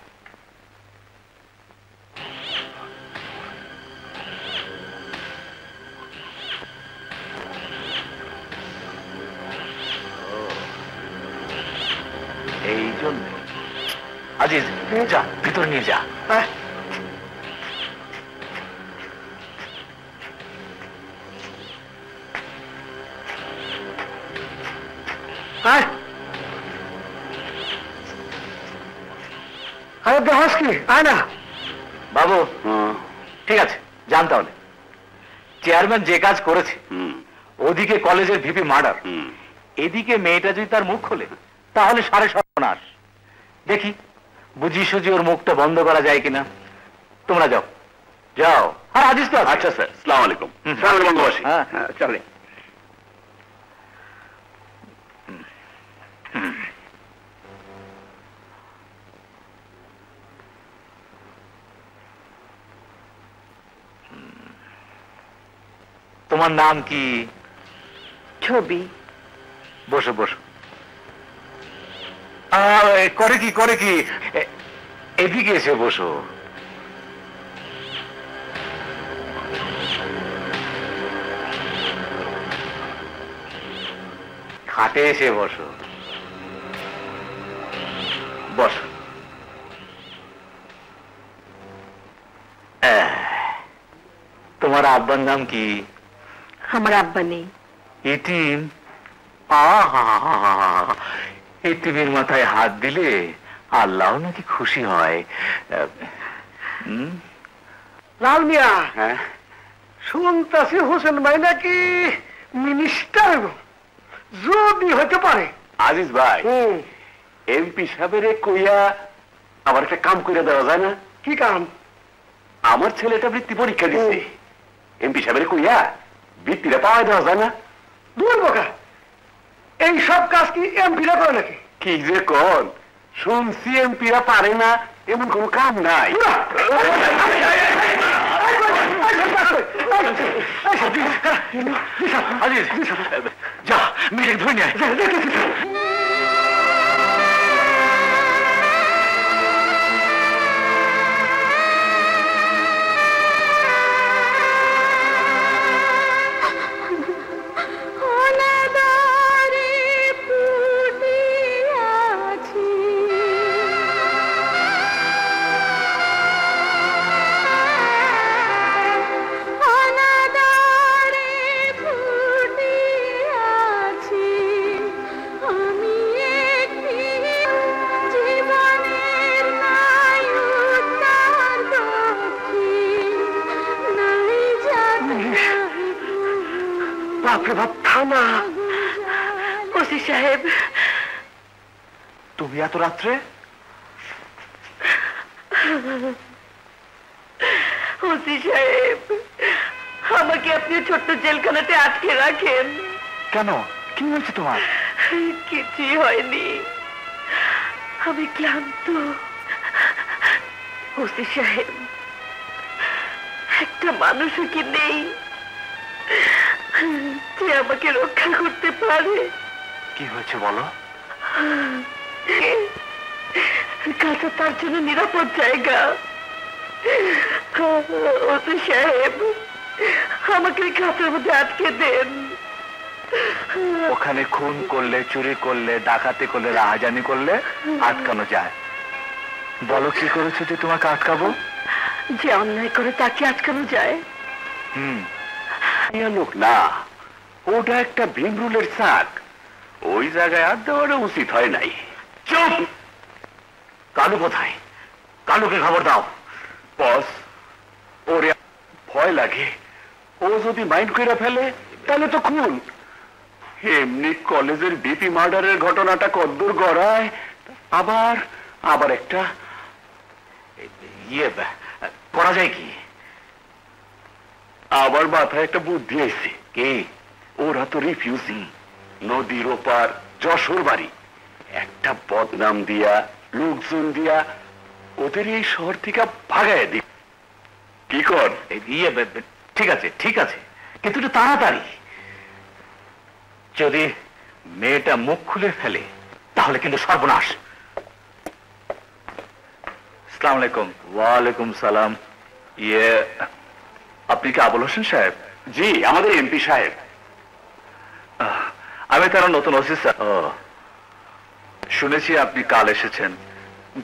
এই জন্য আজিজ, যা ভিতর নিয়ে যা। আরে দেখাস কি, আয় না। বাবু ঠিক আছে, জান তাহলে চেয়ারম্যান যে কাজ করেছে, ওদিকে কলেজের ভিপি মার্ডার, এদিকে মেয়েটা যদি তার মুখ খোলে তাহলে সাড়ে সর্বনাশ। দেখি বুঝি সুঝি ওর মুখটা বন্ধ করা যায় কিনা। তোমরা যাও যাও। হ্যাঁ আজিজ তো। আচ্ছা স্যার, আসসালামু আলাইকুম। বঙ্গবাসী, হ্যাঁ চলে। তোমার নাম কি? ছবি। বসো বসো। করে কি করে কি, এদিকে এসে বসো। খাটে এসে বসো, বসো। তোমার আব্বার নাম কি? আমার আব্বা নেই। এতিম? এতিমের মাথায় হাত দিলে আল্লাহ নাকি খুশি হয়। লাল মিয়া, হ্যাঁ শুনতেছি হোসেন ভাই নাকি মিনিস্টার, যদি হতে পারে। আজিজ ভাই, এমপি সাহেবের কইয়া আমার একটা কাম করে দেওয়া যায় না? কি কাম? আমার ছেলেটা বৃত্তি পরীক্ষা দিচ্ছে, এমপি সাহেবের কইয়া বৃত্তিটা পাওয়া দেওয়া যায় না? দূর বোকা, এই সব কাজ কি এমপিরা করে নাকি? কি যে কোন, শুনছি এমপিরা পারে না এমন কোন কাম নাই। আজিজ, যা মিটিং ধরে নিয়ে আয়। বাপরে বাপ, থানা। ওসি সাহেব, তুমি এত রাত্রে? ওসি সাহেব, আমাকে আপনি ছোট্ট জেলখানাতে আটকে রাখেন। কেন, কি হয়েছে তোমার? কিছুই হয়নি, আমি ক্লান্ত। ওসি সাহেব, একটা মানুষও কি নেই যে আমাকে রক্ষা করতে পারে? কি হয়েছে বলো। কাছে তার জন্য নিরাপদ জায়গা। ওসি সাহেব, আমাকে কাছের মধ্যে আটকে দেন। ওখানে খুন করলে, চুরি করলে, ডাকাতি করলে, রাহাজানি করলে আটকানো যায়। বলো কি করেছো যে তোমাকে আটকাবো? যে অন্যায় করে তাকে আটকানো যায়। লোক না, ওটা একটা ভীমরুলের চাক। ওই জায়গায় আর দেওয়াটা উচিত হয় নাই। চুপ! কালু কোথায়? কালুকে খবর দাও। বস, ওরে ভয় লাগে, ও যদি মাইন্ড করে ফেলে তাহলে তো খুন। এমনি কলেজের বিপি মার্ডারের ঘটনাটা কদ্দূর গড়ায়, আবার আবার একটা ইয়ে করা যায় কি? আবার মাথায় একটা বুদ্ধি এসে। কি? ওরা তো রিফিউজি, নদীর ওপার যশোর বাড়ি, একটা বদনাম দিয়া লোকজন দিয়া ওদের এই শহর থেকে ভাগায় দি। কি কর? ইয়ে ঠিক আছে ঠিক আছে, কিন্তু একটু তাড়াতাড়ি। যদি মেয়েটা মুখ খুলে ফেলে তাহলে কিন্তু সর্বনাশ। আসসালামু আলাইকুম। ওয়ালাইকুম সালাম। ইয়ে, আপনি কি আবুল হোসেন সাহেব? জি, আমাদের এমপি সাহেব। আমি তার নতুন ওসি স্যার। শুনেছি আপনি কাল এসেছেন,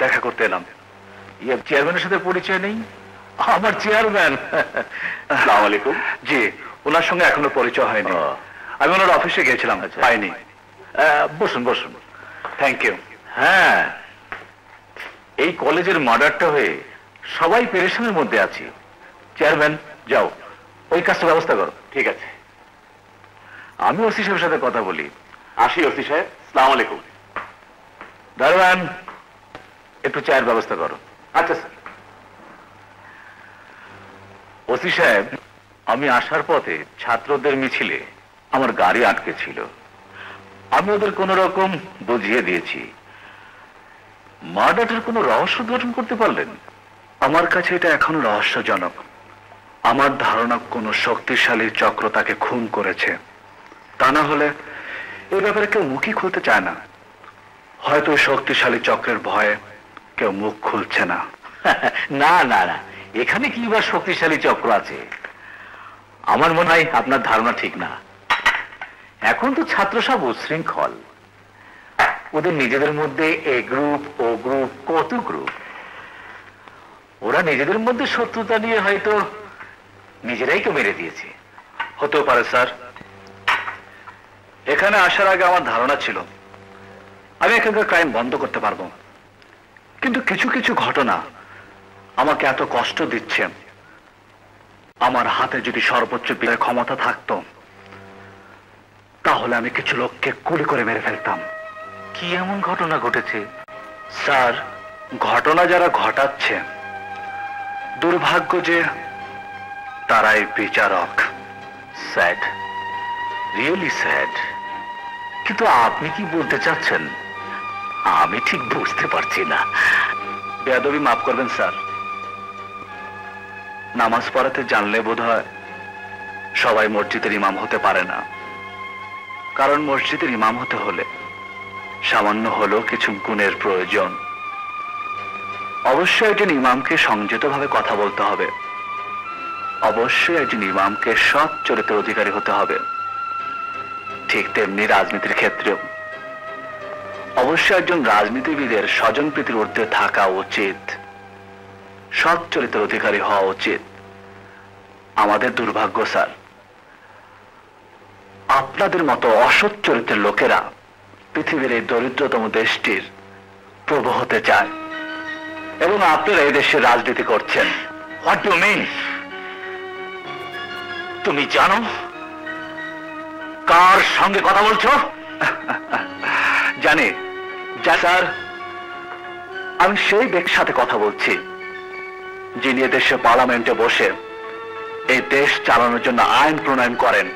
দেখা করতে এলাম। ইয়ে, চেয়ারম্যানের সাথে পরিচয় নেই? আমার চেয়ারম্যান। আসসালামু আলাইকুম। জি, ওনার সঙ্গে এখনো পরিচয় হয়নি। আমি ওনার অফিসে গিয়েছিলাম, পাইনি। বসুন বসুন। Thank you. হ্যাঁ, এই কলেজের মার্ডারটা হয়ে সবাই পেরেশানের মধ্যে আছি। চেয়ারম্যান, যাও ওই কাজটা ব্যবস্থা করো। ঠিক আছে, আমি ওসি সাহেবের সাথে কথা বলি। আসি ওসি সাহেব। আসসালামু আলাইকুম। দারোয়ান, একটু চায়ের ব্যবস্থা করো। আচ্ছা স্যার। ওসি সাহেব, আমি আসার পথে ছাত্রদের মিছিলে আমার গাড়ি আটকে ছিল। আমি ওদের কোন রকম বুঝিয়ে দিয়েছি। মার্ডারটার কোনো রহস্য উদ্ঘাটন করতে পারলেন? আমার কাছে এটা এখনো রহস্যজনক। আমার ধারণা কোনো শক্তিশালী চক্র তাকে খুন করেছে। তা না হলে এ ব্যাপারে কেউ মুখই খুলতে চায় না। হয়তো শক্তিশালী চক্রের ভয়ে কেউ মুখ খুলছে না। না না না, এখানে কি বা শক্তিশালী চক্র আছে? আমার মনে হয় আপনার ধারণা ঠিক না। এখন তো ছাত্র সব উচ্ছৃঙ্খল, ওদের নিজেদের মধ্যে এ গ্রুপ ও গ্রুপ, কত গ্রুপ। ওরা নিজেদের মধ্যে শত্রুতা নিয়ে হয়তো নিজেরাই কেউ মেরে দিয়েছে। হতেও পারে স্যার। এখানে আসার আগে আমার ধারণা ছিল আমি এখানকার ক্রাইম বন্ধ করতে পারবো, কিন্তু কিছু কিছু ঘটনা আমাকে এত কষ্ট দিচ্ছে। আমার হাতে যদি সর্বোচ্চ বিচারের ক্ষমতা থাকতো তাহলে আমি কিছু লোককে গুলি করে মেরে ফেলতাম। কি এমন ঘটনা ঘটেছে? স্যার, ঘটনা যারা ঘটাচ্ছে দুর্ভাগ্য যে তারাই বিচারক। Sad, really sad. কিন্তু আপনি কি বলতে চাচ্ছেন আমি ঠিক বুঝতে পারছি না। বেয়াদবি মাফ করবেন স্যার। নামাজ পড়াতে জানলে বোধহয় সবাই মসজিদের ইমাম হতে পারে না। কারণ মসজিদের ইমাম হতে হলে সামান্য হলেও কিছু গুণের প্রয়োজন। অবশ্যই একজন ইমামকে সংযতভাবে কথা বলতে হবে। অবশ্যই একজন ইমামকে সৎ চরিত্রের অধিকারী হতে হবে। ঠিক তেমনি রাজনীতির ক্ষেত্রেও অবশ্যই একজন রাজনীতিবিদের স্বজনপ্রীতির ঊর্ধ্বে থাকা উচিত, সৎ চরিত্রের অধিকারী হওয়া উচিত। আমাদের দুর্ভাগ্য স্যার, আপনাদের মতো অসৎ চরিত্রের লোকেরা পৃথিবীর এই দরিদ্রতম দেশটির প্রভু হতে চায় এবং আপনারা এই দেশের রাজনীতি করছেন। What do mean? তুমি জানো কার সঙ্গে কথা বলছো? জানি। যা স্যার, আমি সেই ব্যক্তির সাথে কথা বলছি যিনি দেশে পার্লামেন্টে বসে এই দেশ চালানোর জন্য আইন প্রণয়ন করেন।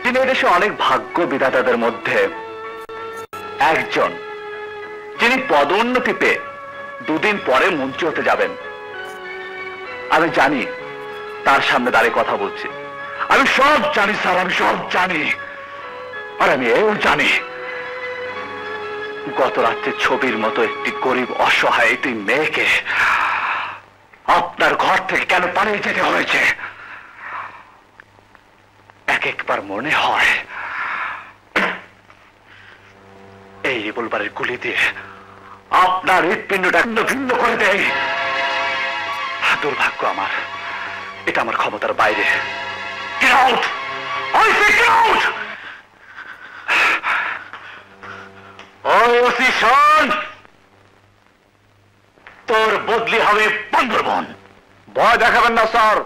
যিনি দেশে অনেক ভাগ্য বিধাতাদের মধ্যে একজন, যিনি পদোন্নতি পেয়ে দুদিন পরে মন্ত্রী হতে যাবেন। আমি জানি তার সামনে দাঁড়িয়ে কথা বলছি। আমি সব জানি স্যার, আমি সব জানি। আর আমি এও জানি গত রাত্রে ছবির মতো একটি গরিব অসহায় একটি মেয়েকে আপনার ঘর থেকে কেন পালিয়ে যেতে হয়েছে। এক একবার মনে হয় এই রিভলভারের গুলি দিয়ে আপনার হৃৎপিণ্ডটা ভিন্ন করে দেয়। দুর্ভাগ্য আমার, এটা আমার ক্ষমতার বাইরে। Get out! I say get out! শোন, তোর বদলি হবে বান্দরবন। ভয় দেখাবেন না স্যার,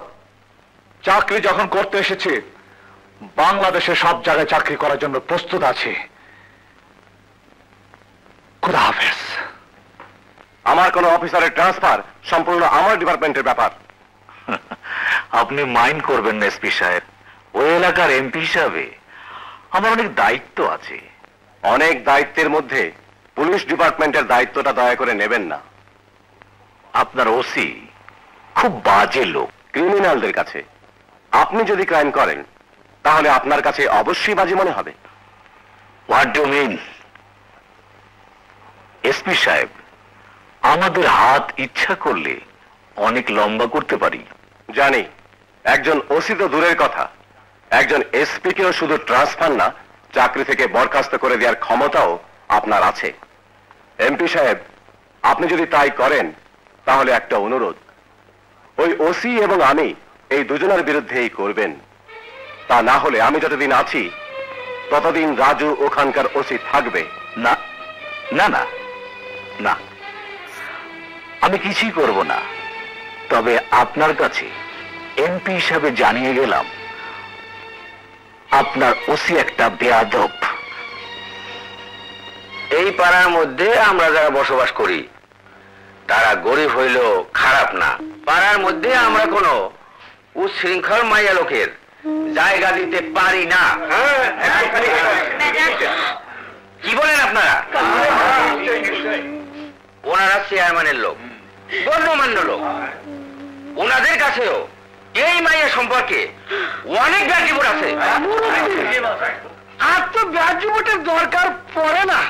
চাকরি যখন করতে এসেছি বাংলাদেশে সব জায়গায় চাকরি করার জন্য প্রস্তুত আছি। খুদা হাফেজ। আমার কোনো অফিসারের ট্রান্সফার সম্পূর্ণ আমার ডিপার্টমেন্টের ব্যাপার। আপনি মাইন্ড করবেন না এসপি সাহেব, ওই এলাকার এমপি হিসাবে আমার অনেক দায়িত্ব আছে। অনেক দায়িত্বের মধ্যে পুলিশ ডিপার্টমেন্টের দায়িত্বটা দয়া করে নেবেন না। আপনার ওসি খুব বাজে লোক। ক্রিমিনালদের কাছে আপনি যদি ক্রাইম করেন তাহলে আপনার কাছে অবশ্যই বাজে মনে হবে। What do mean? এসপি সাহেব, আমাদের হাত ইচ্ছা করলে অনেক লম্বা করতে পারি। জানি, একজন ওসি তো দূরের কথা, একজন এসপি কেও শুধু ট্রান্সফার না, চাকরি থেকে বরখাস্ত করে দেওয়ার ক্ষমতাও আপনার আছে। এমপি সাহেব, আপনি যদি তাই করেন তাহলে একটা অনুরোধ, ওই ওসি এবং আমি এই দুজনের বিরুদ্ধেই করবেন। তা না হলে আমি যতদিন আছি ততদিন রাজু ওখানকার ওসি থাকবে না। না না না, আমি কিছুই করব না। তবে আপনার কাছে এমপি হিসাবে জানিয়ে গেলাম, আপনার ওসি একটা বেয়াদব। এই পাড়ার মধ্যে আমরা যারা বসবাস করি তারা গরিব হইলেও খারাপ না। পাড়ার মধ্যে আমরা কোনো উচ্ছৃঙ্খল মাইয়া লোকের জায়গা দিতে পারি না। কি বলেন আপনারা? ওনারা চেয়ারম্যানের লোক, গণ্যমান্য লোক, ওনাদের কাছেও এই মাইয়া সম্পর্কে অনেক ব্যাড রিপোর্ট আছে। আর তো ব্যাড রিপোর্টের দরকার পড়ে না।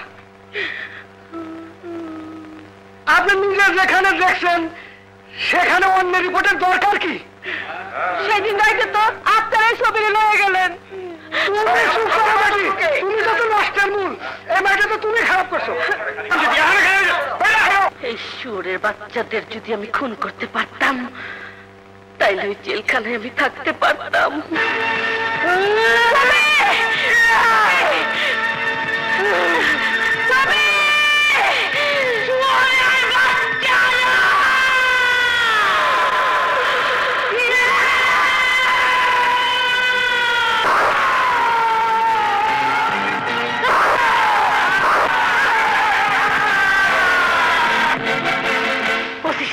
আপনি নিজে যেখানে দেখছেন সেখানে অন্য রিপোর্টের দরকার কি? সেদিন রাইতে তো আপনারাই ছবি লয়ে গেলেন। তুমি যত নষ্টের মূল, এই মাইটা তো তুমি খারাপ করছো। এই শুয়োরের বাচ্চাদের যদি আমি খুন করতে পারতাম তাইলে ওই জেলখানায় আমি থাকতে পারতাম।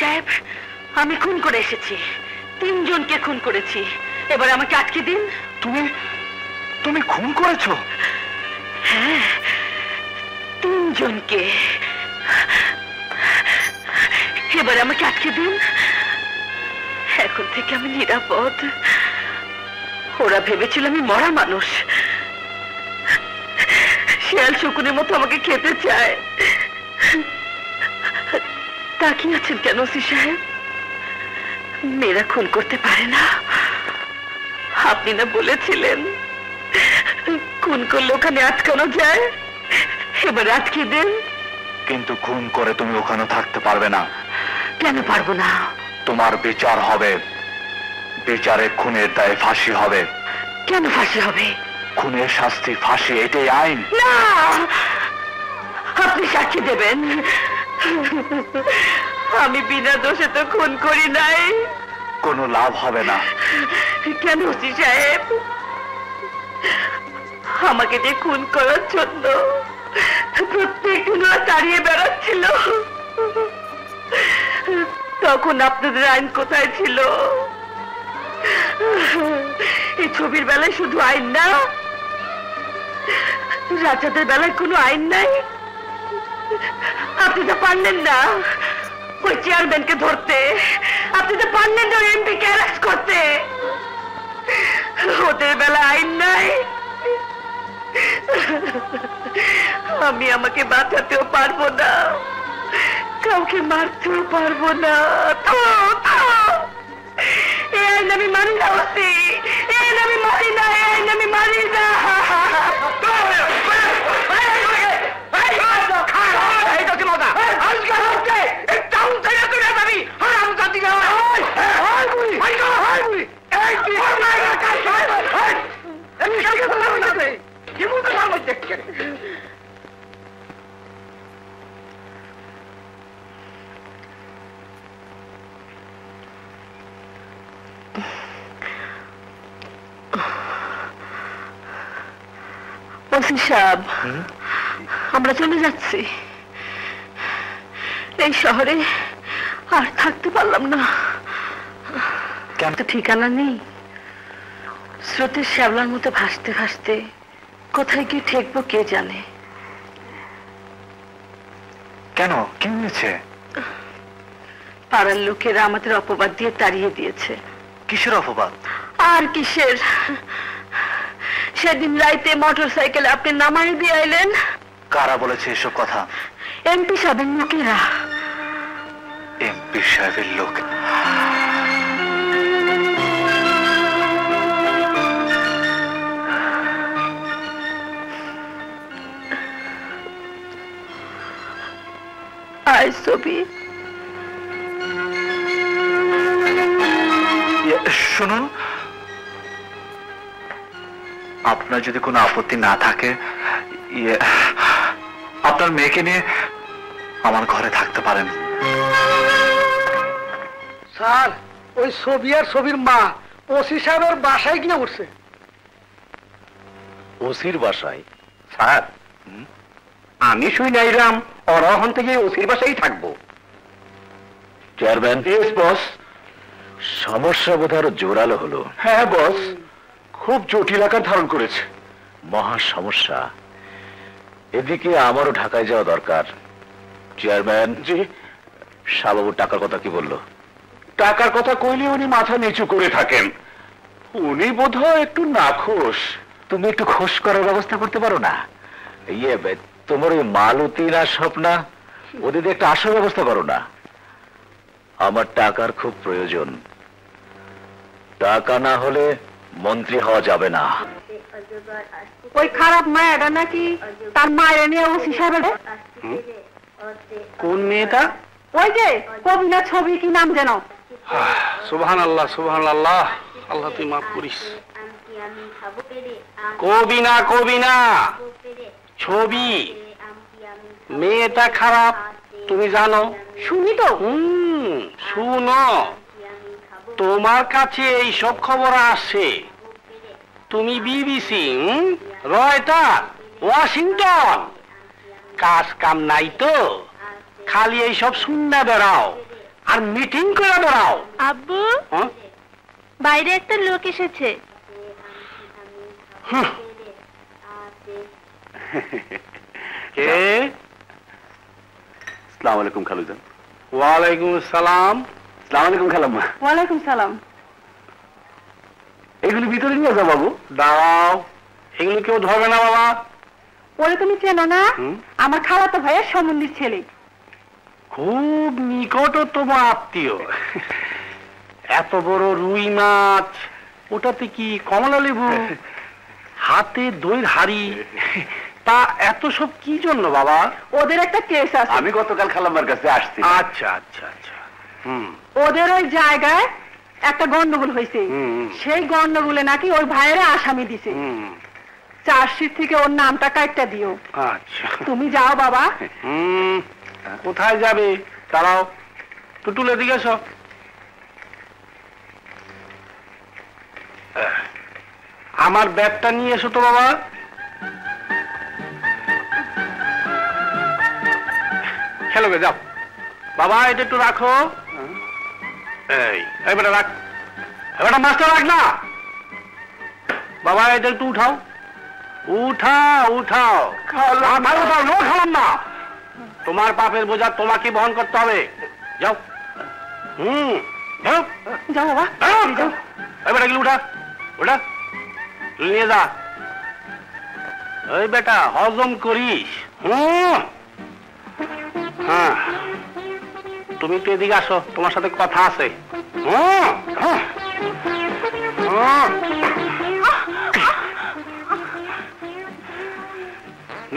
সাহেব, আমি খুন করে এসেছি, 3 জনকে খুন করেছি। এবার আমাকে আটকে দিন। তুমি খুন করেছো? হ্যাঁ, 3 জনকে। এবার আমাকে আটকে দিন। এখন থেকে আমি নিরাপদ। ওরা ভেবেছিল আমি মরা মানুষ, শিয়াল শকুনের মতো আমাকে খেতে চায়। তাকিয়ে আছেন কেন ওসি সাহেব? মেয়েরা খুন করতে পারে না। আপনি না বলেছিলেন খুন করলে ওখানে আটকানো যায়? এবার আটকে দেন। কিন্তু খুন করে তুমি ওখানে থাকতে পারবে না। কেন পারবো না? তোমার বিচার হবে, বিচারে খুনের দায়ে ফাঁসি হবে। কেন ফাঁসি হবে? খুনের শাস্তি ফাঁসি, এটাই আইন। না, আপনি সাক্ষী দেবেন আমি বিনা দোষে তো খুন করি নাই। কোনো লাভ হবে না। কেন ওসি সাহেব? আমাকে যে খুন করার জন্য প্রত্যেকদিন তাড়িয়ে বেড়াচ্ছিল, তখন আপনাদের আইন কোথায় ছিল? এই ছবির বেলায় শুধু আইন না, রাজাদের বেলায় কোনো আইন নাই। আপনি তো পারলেন না ওই চেয়ারম্যানকে ধরতে, আপনি তো পারলেন না এমপি কে অ্যারেস্ট করতে। ওদের বেলা আইন নাই। আমি আমাকে বাঁচাতেও পারবো না, কাউকে মারতেও পারবো না। এই আইন আমি মানি না ওসি, এই আইন আমি মানি না, এই আইন আমি মানি না। ওসি সাহেব, আমরা চলে যাচ্ছি। এই শহরে আর থাকতে পারলাম না। কেন তো ঠিকানা নেই, স্রোতের শ্যাবলার মতো ভাসতে ভাসতে কোথায় গিয়ে ঠেকবো কে জানে। কেন, কি হয়েছে? পাড়ার লোকেরা আমাদের অপবাদ দিয়ে তাড়িয়ে দিয়েছে। কিসের অপবাদ? আর কিসের, সেদিন রাইতে মোটর সাইকেলে আপনি নামাই দিয়ে আইলেন। কারা বলেছে এসব কথা? এমপি সাহেবের লোকেরা। এমপি সাহেবের লোক? আয় ছবি, শুনুন, আপনার যদি কোনো আপত্তি না থাকে, আপনার মেয়েকে নিয়ে আমার ঘরে থাকতে পারেন। স্যার, ওই ছবি আর ছবির মা ওসি সাহেবের বাসায় গিয়ে উঠছে। ওসির বাসায়? স্যার, আমি শুই নাইরাম অরহন থেকে ওসির বাসায় থাকবো। চেয়ারম্যান? Yes boss. সমস্যা বোধ আরো জোরালো হলো। হ্যাঁ বস, খুব জটিল আকার ধারণ করেছে। মহা সমস্যা। এদিকে আমারও ঢাকায় যাওয়া দরকার। চেয়ারম্যান? জি। শাহবাবু টাকার কথা কি বললো? টাকার কথা কইলে উনি মাথা নিচু করে থাকেন। উনি বোধহয় একটু নাখোশ। তুমি একটু খোশ করার ব্যবস্থা করতে পারো না? তোমার ওই মালতী না স্বপ্না, ওদের একটা আসার ব্যবস্থা করো না। আমার টাকার খুব প্রয়োজন। টাকা না হলে মন্ত্রী হওয়া যাবে না। ওই খারাপ মায়েরা নাকি তার মায়ের নিয়ে ওসি সাহেবের। কোন মেয়েটা? ওই যে কবিনা ছবি, কি নাম যেন? সুবহানাল্লাহ, সুবহানাল্লাহ, আল্লাহ তুই মাফ করিস। কবিনা, কবিনা ছবি। মেয়েটা খারাপ, তুমি জানো? শুনি তো। শুনো, তোমার কাছে এই সব খবর আসে। তুমি বিবিসি, রয়টার, ওয়াশিংটন, কাজ কাম নাই তো, খালি এই সব শুননা বেড়াও আর মিটিং করে বেড়াও। আব্বু, বাইরে একটা লোক এসেছে। কে? আসসালামু আলাইকুম খালুজান। ওয়ালাইকুম আসসালাম। আসসালামু আলাইকুম খালাম্মা। ওয়ালাইকুম সালাম। এগুলি ভিতরে নিয়ে যাও বাবু। দাঁড়াও, এগুলো কেউ ধরবে না বাবা। ওরে তুমি চেনো না? আমার খালাতো ভাইয়ের সম্বন্ধীর ছেলে। খুব নিকটতম আত্মীয়। এত বড় রুই মাছ, ওটাতে কি কমলা লেবু, হাতে দইয়ের হাড়ি, তা এত সব কি জন্য বাবা? ওদের একটা কেস আছে। আমি গতকাল খালাম্মার কাছে আসছি। আচ্ছা আচ্ছা আচ্ছা। ওদের ওই জায়গায় একটা গন্ডগোল হয়েছে। সেই গন্ডগোলে নাকি ওই ভাইয়েরা আসামি দিছে। চার্জশিট থেকে ওর নামটা কাটটা দিও। আচ্ছা, তুমি যাও বাবা। কোথায় যাবে? দাঁড়াও, টুটুলে দিকে এসো। আমার ব্যাগটা নিয়ে এসো তো বাবা। খেলো গে, যাও বাবা, এটা একটু রাখো। এই বেটা রাখ, এবারটা মাছটা রাখ না বাবা, এটা একটু উঠাও। উঠাও উঠাও, উঠাও, নো খালাম না। তোমার পাপের বোঝা তোমাকে বহন করতে হবে। যাও। যাও যাও বাবা, যাও। বেটা গেলে উঠা, ওটা নিয়ে যা। ওই বেটা হজম করিস। হ্যাঁ, তুমি একটু এদিকে আসো, তোমার সাথে কথা আছে।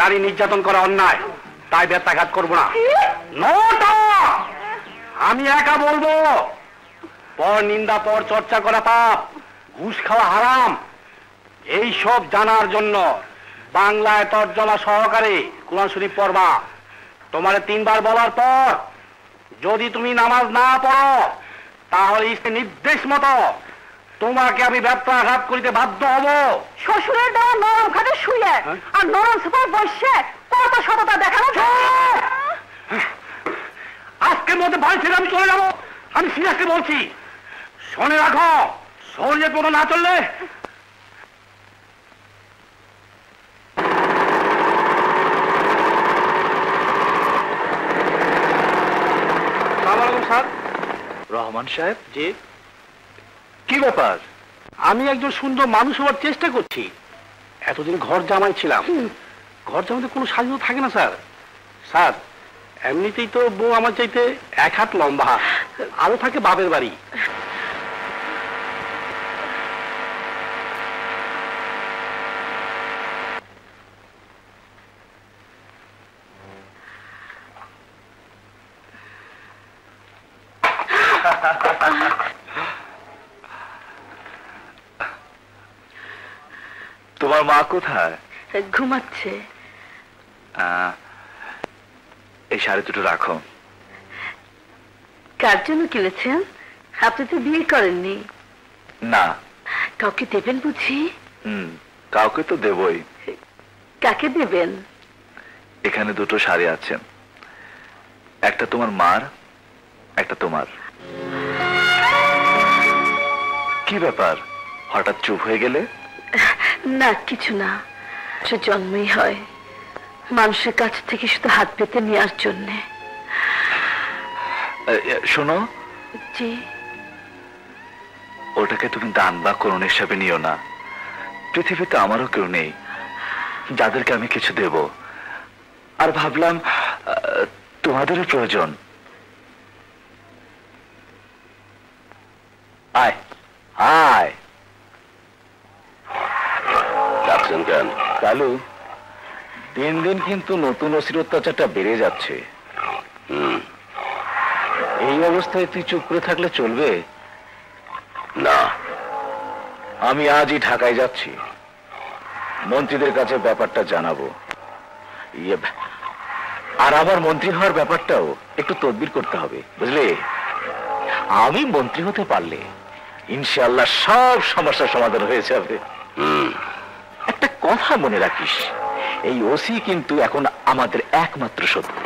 নারী নির্যাতন করা অন্যায়, তাই ব্যত্যাঘাত করবো না। আমি একা বলবো, পর নিন্দা পর চর্চা করা পাপ, ঘুষ খাওয়া হারাম। এই সব জানার জন্য বাংলায় তর্জমা সহকারে কুরআন শরীফ পড়বা। তোমার 3 বার বলার পর যদি তুমি নামাজ না পড়ো, তাহলে নির্দেশ মতো তোমাকে আমি ব্যত্যাঘাত করিতে বাধ্য হব। শ্বশুরের দেওয়া নরম খাটে শুয়ে আর নরম সোফায় বসে কত সততা দেখানো। আজকের মধ্যে বাড়ি ছেড়ে আমি চলে যাবো। আমি সিরিয়াসলি বলছি, শুনে রাখো, শরীরের মতো না চললে। স্যার, রহমান সাহেব। জি, কি ব্যাপার? আমি একজন সুন্দর মানুষ হওয়ার চেষ্টা করছি। এতদিন ঘর জামাই ছিলাম। ঘর জামাইতে কোনো স্বাধীনতা থাকে না স্যার। স্যার, এমনিতেই তো বউ আমার চাইতে 1 হাত লম্বা, আরো থাকে বাপের বাড়ি। তোমার মা কোথায়? ঘুমাচ্ছে। এই শাড়ি দুটো রাখো। কার জন্য কিনেছেন? আপনি তো বিয়ে করেননি। না। কাউকে দেবেন বুঝি? কাউকে তো দেবই। কাকে দেবেন? এখানে দুটো শাড়ি আছে, একটা তোমার মার, একটা তোমার। কি ব্যাপার, হঠাৎ চুপ হয়ে গেলে? না, কিছু না। সে জন্মই হয় মানুষের কাছ থেকে শুধু হাত পেতে নেওয়ার জন্য। শোনো। জি। ওটাকে তুমি দান বা করুণ হিসাবে নিও না। পৃথিবীতে আমারও কেউ নেই যাদেরকে আমি কিছু দেব। আর ভাবলাম তোমাদেরও প্রয়োজন। আয় আয়। ডাকছেন কেন? কালু, দিন দিন কিন্তু নতুন অসির অত্যাচারটা বেড়ে যাচ্ছে। এই অবস্থায় তুই চুপ করে থাকলে চলবে না। আমি আজই ঢাকায় যাচ্ছি, মন্ত্রীদের কাছে ব্যাপারটা জানাবো। আর আবার মন্ত্রী হওয়ার ব্যাপারটাও একটু তদবির করতে হবে, বুঝলে? আমি মন্ত্রী হতে পারলে ইনশাআল্লাহ সব সমস্যার সমাধান হয়ে যাবে। একটা কথা মনে রাখিস, এই ওসি কিন্তু এখন আমাদের একমাত্র শত্রু।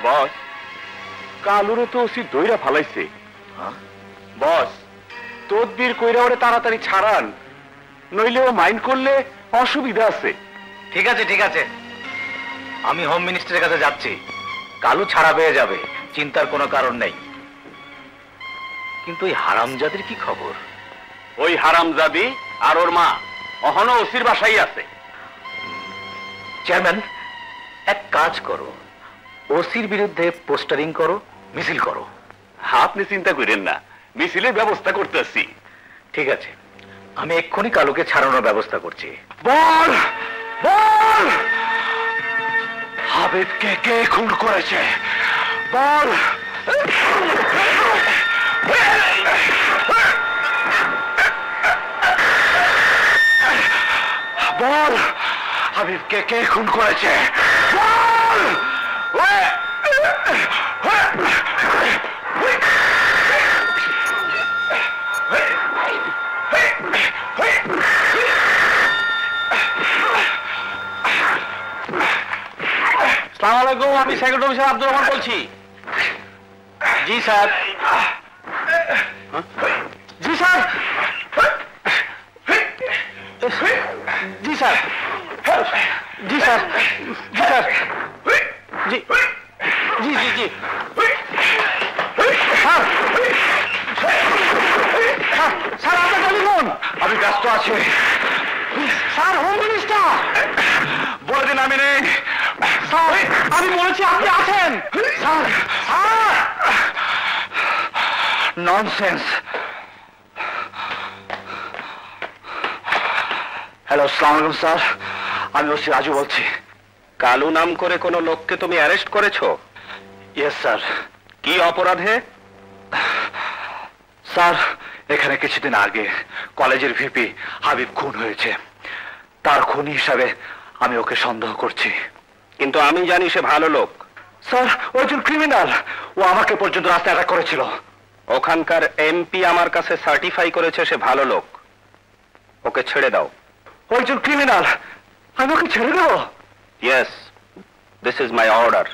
বস, কালুরে তো ওসি দইরা ফালাইছে। বস, তদবির কইরা ওরে তাড়াতাড়ি ছাড়ান, নইলে ও মাইন্ড করলে অসুবিধা আছে। ঠিক আছে ঠিক আছে, আমি হোম মিনিস্টারের কাছে যাচ্ছি। কালু ছাড়া পেয়ে যাবে, চিন্তার কোনো কারণ নেই। কিন্তু ওই হারামজাদির কি খবর? ওই হারামজাদি আর ওর মা অহনো ওসির বাসাই আছে। চেয়ারম্যান, এক কাজ করো, ওসির বিরুদ্ধে পোস্টারিং করো, মিছিল করো। আপনি চিন্তা করেন না, মিছিলের ব্যবস্থা করতেছি। ঠিক আছে, আমি এক্ষুনি কালুকে ছাড়ানোর ব্যবস্থা করছি। বল বল, হাবিবকে কে খুন করেছে? বল। বল, হাবিবকে কে খুন করেছে? বল। আসসালামু আলাইকুম, আমি সেক্রেটারি অফিসার আব্দুর রহমান বলছি। জি স্যার। জি স্যার। জি স্যার। জি স্যার। জি স্যার। জি জি জি জি স্যার। স্যার আপনার টেলিফোন। আমি ব্যস্ত আছি স্যার। Home minister. বলে দিন আমি নেই। স্যার আমি বলেছি আপনি আছেন। Sir sir. ননসেন্স। হ্যালো, আসসালামু আলাইকুম স্যার, আমি ওসি রাজু বলছি। কালু নাম করে কোনো লোককে তুমি অ্যারেস্ট করেছো? Yes sir. কি অপরাধে? স্যার, এখানে কিছুদিন আগে কলেজের ভিপি হাবিব খুন হয়েছে। তার খুনি হিসাবে আমি ওকে সন্দেহ করছি। কিন্তু আমি জানি সে ভালো লোক। স্যার, ও একজন ক্রিমিনাল। ও আমাকে পর্যন্ত রাস্তায় অ্যাটাক করেছিল। ওখানকার এমপি আমার কাছে সার্টিফাই করেছে সে ভালো লোক। ওকে ছেড়ে দাও। ও একজন ক্রিমিনাল, আমি ওকে ছেড়ে দেবো? Yes, this is my order.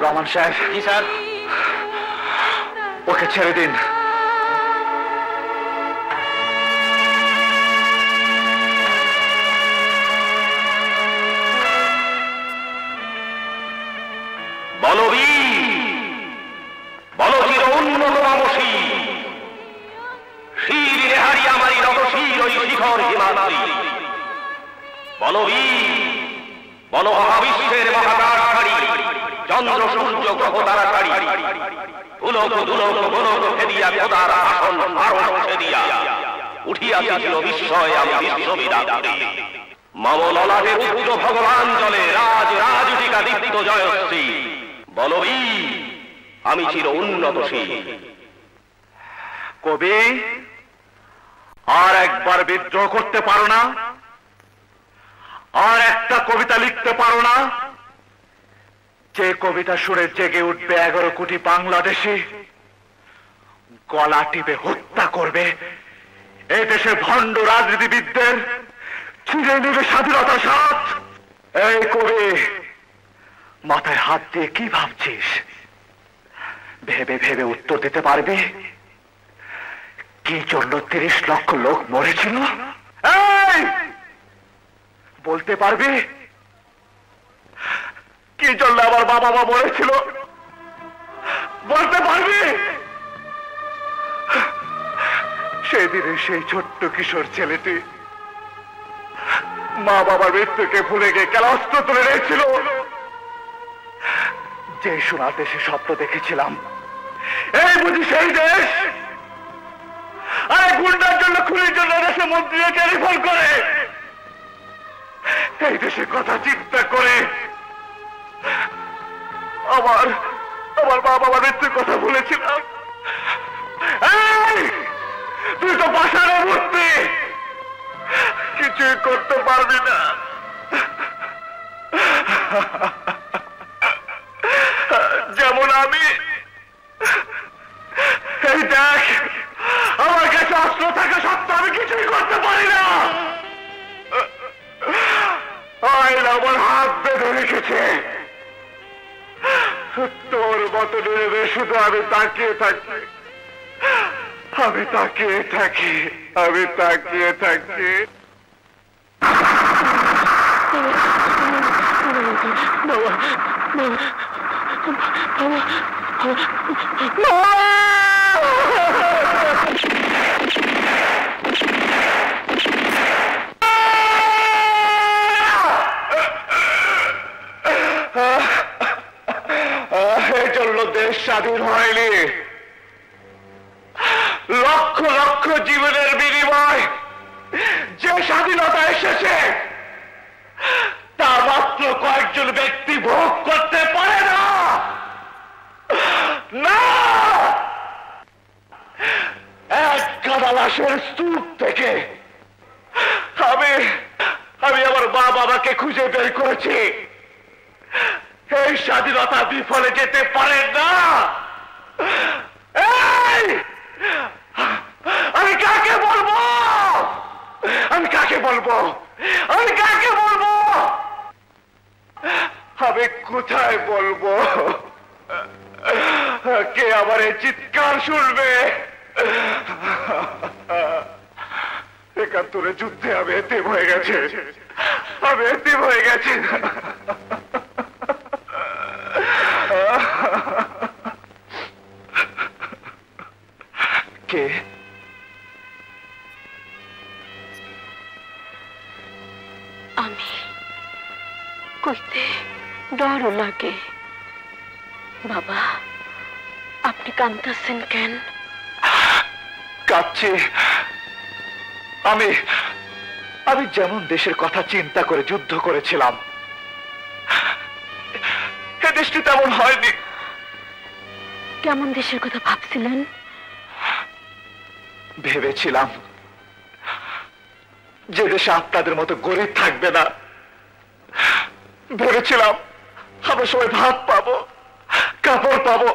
Rahman সাহেব। জি স্যার। ওকে ছেড়ে দিন। বলো চির উন্নত মানসী, শির রেহারি আমারই রতশীল ওই শিখর হিমাদ্রি। বলো বলো মহাবিশ্বের মহাকাশধারী, চন্দ্র সূর্য গ্রহ তারা ছাড়ি, উলক দুলক গোলক ফেদিয়া খোদার আসন আরো ছেদিয়া উঠিয়াছিল বিস্ময় আমি বিশ্ববিদাত্রী। মম ললাটে উদ্ধ ভগবান জলে রাজ রাজটিকা দীপ্ত জয়শ্রী। বলো আমি চির উন্নতশীল। কবি, আর একবার বিদ্রোহ করতে পারো না? আর একটা কবিতা লিখতে পারো না? যে কবিতা সুরে জেগে উঠবে 11 কোটি বাংলাদেশী, গলা টিপে হত্যা করবে এই দেশের ভণ্ড রাজনীতিবিদদের, ছিঁড়ে নেবে স্বাধীনতার স্বাদ। এই কবি, মাথায় হাত দিয়ে কি ভাবছিস? ভেবে ভেবে উত্তর দিতে পারবি কি জন্য 30 লক্ষ লোক মরেছিল? এই বলতে পারবি কি জন্য আমার বাবা মা মরেছিল? বলতে পারবি? সেদিনে সেই ছোট্ট কিশোর ছেলেটি মা বাবার মৃত্যুকে ভুলে গিয়ে কেন অস্ত্র তুলে নিয়েছিল? যে সোনার দেশে স্বপ্ন দেখেছিলাম, এই বুঝি সেই দেশ? আরে গুন্ডার জন্য, খুনির জন্য দেশে মন্ত্রী টেলিফোন করে এই দেশের কথা চিন্তা করে আমার মা বাবার মৃত্যুর কথা ভুলেছিলাম। তুই তো বাসারে মূর্তি, কিছুই করতে পারবি না। যেমন আমি, এই দেখ, আমার কাছে অস্ত্র থাকা সত্ত্বেও আমি কিছুই করতে পারি না। আইন আমার হাত বেঁধে রেখেছে। তোর মতো নেবে শুধু আমি তাকিয়ে থাকি, আমি তাকিয়ে থাকি, আমি তাকিয়ে থাকি। বাবা, বাবা, বাবা, এজন্য দেশ স্বাধীন হয়নি, লক্ষ লক্ষ জীবনের বিনিময় যে স্বাধীনতা এসেছে তা মাত্র কয়েকজন ব্যক্তি ভোগ করতে পারে না। না, এক গাদা লাশের স্তূপ থেকে আমি আমার মা বাবাকে খুঁজে বের করেছি। এই স্বাধীনতা বিফলে যেতে পারে না। আমি কাকে বলবো? আমি কাকে বলবো? আমি কাকে বলবো? আমি কোথায় বলবো? কে আমার এই চিৎকার শুনবে? ৭১ যুদ্ধে আমি এতিম হয়ে গেছি, আমি এতিম হয়ে গেছি। কে? আমি কইতে ডরও লাগে। বাবা, আপনি কাঁদতেছেন কেন? কাঁদছি। আমি যেমন দেশের কথা চিন্তা করে যুদ্ধ করেছিলাম, এ দেশটি তেমন হয়নি। কেমন দেশের কথা ভাবছিলেন? ভেবেছিলাম যে দেশে আপনাদের মতো গরিব থাকবে না। ভেবেছিলাম আমরা সবাই ভাত পাবো, কাপড় পাবো,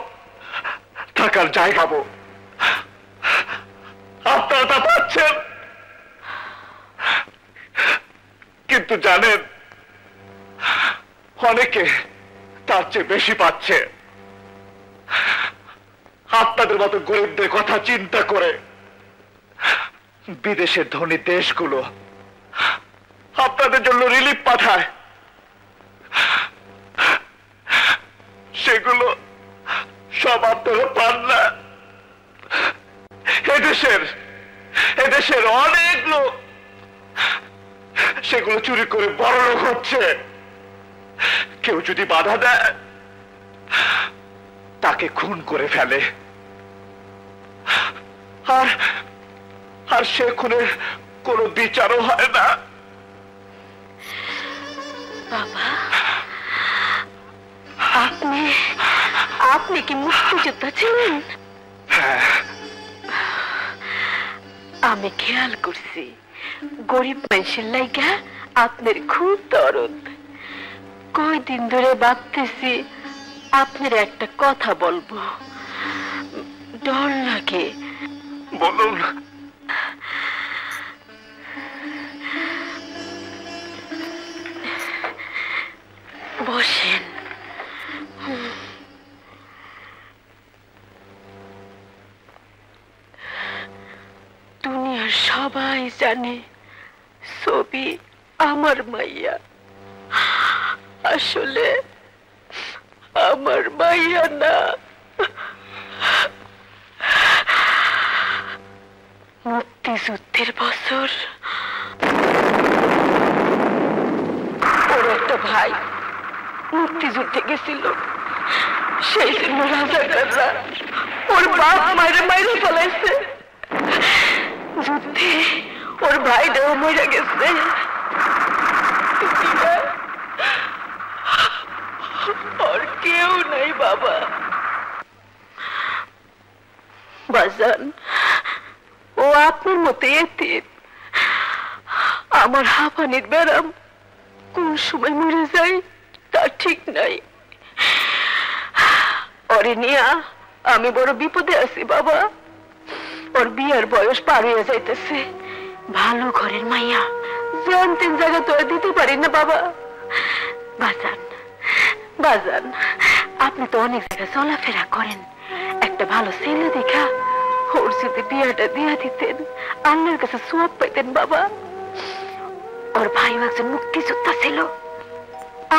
থাকার জায়গা পাবো। আপনারা তা পাচ্ছেন, কিন্তু জানেন অনেকে তার চেয়ে বেশি পাচ্ছে। আপনাদের মতো গরিবদের কথা চিন্তা করে বিদেশের ধনী দেশগুলো আপনাদের জন্য রিলিফ পাঠায়, সেগুলো সব আপনারা পান না। এদেশের অনেক লোক সেগুলো চুরি করে বড়লোক হচ্ছে। কেউ যদি বাধা দেয় তাকে খুন করে ফেলে, আর সে খুনের কোনো বিচারও হয় না। বাবা, আপনি কি মুক্তিযোদ্ধা ছিলেন? আমি খেয়াল করছি গরিব মানুষের লাইগা আপনার খুব দরদ। কয়দিন ধরে ভাবতেছি আপনার একটা কথা বলবো, ডর লাগে। বলুন। বসেন। দুনিয়ার সবাই জানে ছবি আমার মাইয়া, আসলে আমার মাইয়া না। মুক্তিযুদ্ধের বছর ওর একটা ভাই মুক্তিযুদ্ধে গেছিল, সেই জন্য রাজাকাররা ওর বাপ মায়ের মাইরে ফেলাইছে। যুদ্ধে ওর ভাইটাও মরে গেছে। ওর কেউ নাই বাবা। বাজান, ও আপনার মতো এতিম। আমার হাঁপানির ব্যারাম কোন সময় মরে যায় তা ঠিক নাই। ওরে নিয়া আমি বড় বিপদে আছি বাবা। ওর বিয়ের বয়স পার হয়ে যাইতেছে। ভালো ঘরের মাইয়া জান তিন জায়গা তো দিতে পারি না বাবা। বাজান, আপনি তো অনেক জায়গায় চলাফেরা করেন, একটা ভালো ছেলে দেখা ওর যদি বিয়েটা দিয়া দিতেন, আল্লাহর কাছে সওয়াব পাইতেন বাবা। ওর ভাইও একজন মুক্তিযোদ্ধা ছিল,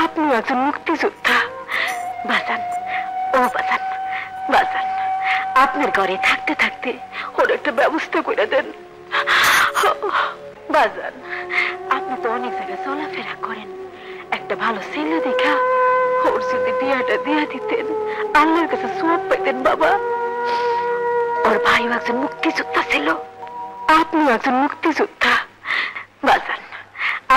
আপনিও একজন মুক্তিযোদ্ধা। বাজান, আপনার ঘরে থাকতে থাকতে ওর একটা ব্যবস্থা করে দেন। বাজান, আপনি তো অনেক জায়গায় চলাফেরা করেন, একটা ভালো ছেলে দেখা ওর যদি বিয়াটা দিয়া দিতেন, আল্লাহর কাছে সওয়াব পাইতেন বাবা। ওর ভাইও একজন মুক্তিযোদ্ধা ছিল, আপনিও একজন মুক্তিযোদ্ধা। বাজান,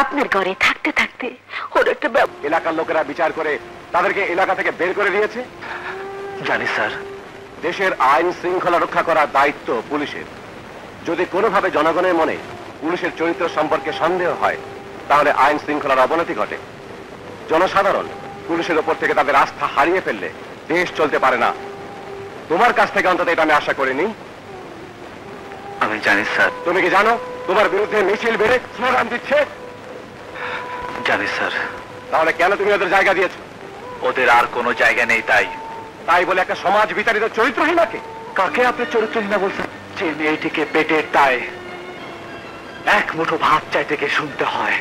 আপনার ঘরে থাকতে থাকতে ওর একটা এলাকার লোকেরা বিচার করে তাদেরকে এলাকা থেকে বের করে দিয়েছে। জানি স্যার। দেশের আইন শৃঙ্খলা রক্ষা করার দায়িত্ব পুলিশের। যদি কোনোভাবে জনগণের মনে পুলিশের চরিত্র সম্পর্কে সন্দেহ হয়, তাহলে আইন শৃঙ্খলার অবনতি ঘটে। জনসাধারণ পুলিশের উপর থেকে তাদের আস্থা হারিয়ে ফেললে দেশ চলতে পারে না। তোমার কাছ থেকে অন্তত এটা আমি আশা করিনি। আমি জানি স্যার। তুমি কি জানো তোমার বিরুদ্ধে মিছিল বেড়ে স্লোগান দিচ্ছে? জানি স্যার। তাহলে কেন তুমি ওদের জায়গা দিয়েছো? ওদের আর কোনো জায়গা নেই তাই। তাই বলে একটা সমাজ বিতাড়িত চরিত্রহীনাকে? কাকে আপনি চরিত্রহীনা বলছেন? যে মেয়েটিকে পেটের দায়ে এক মুঠো ভাত চাইতে গিয়ে শুনতে হয়,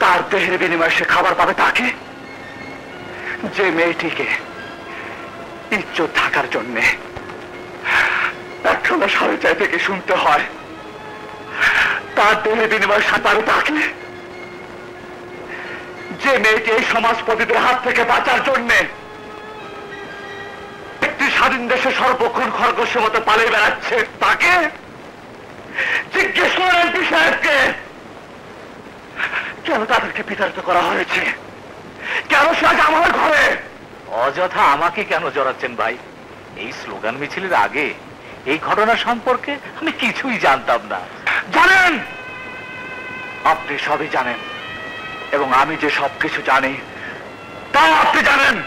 তার দেহের বিনিময়ে সে খাবার পাবে তাকে? যে মেয়েটিকে ইজ্জত থাকার জন্যে একখানা সাড়ে চাইতে গিয়ে শুনতে হয়, তার দেহের বিনিময়ে সে পাবে তাকে? যে মেয়েটি এই সমাজপতিদের হাত থেকে বাঁচার জন্যে একটি স্বাধীন দেশে সর্বক্ষণ খরগোশের মতো পালিয়ে বেড়াচ্ছে, তাকে? জিজ্ঞেস করেন এমপি সাহেবকে কেন তাদেরকে বিতাড়িত করা হয়েছে, কেন সে আজ আমার ঘরে? অযথা আমাকে কেন জড়াচ্ছেন ভাই? এই স্লোগান মিছিলের আগে এই ঘটনা সম্পর্কে আমি কিছুই জানতাম না। জানেন, আপনি সবই জানেন, এবং আমি যে সবকিছু জানি তা আপনি জানেন।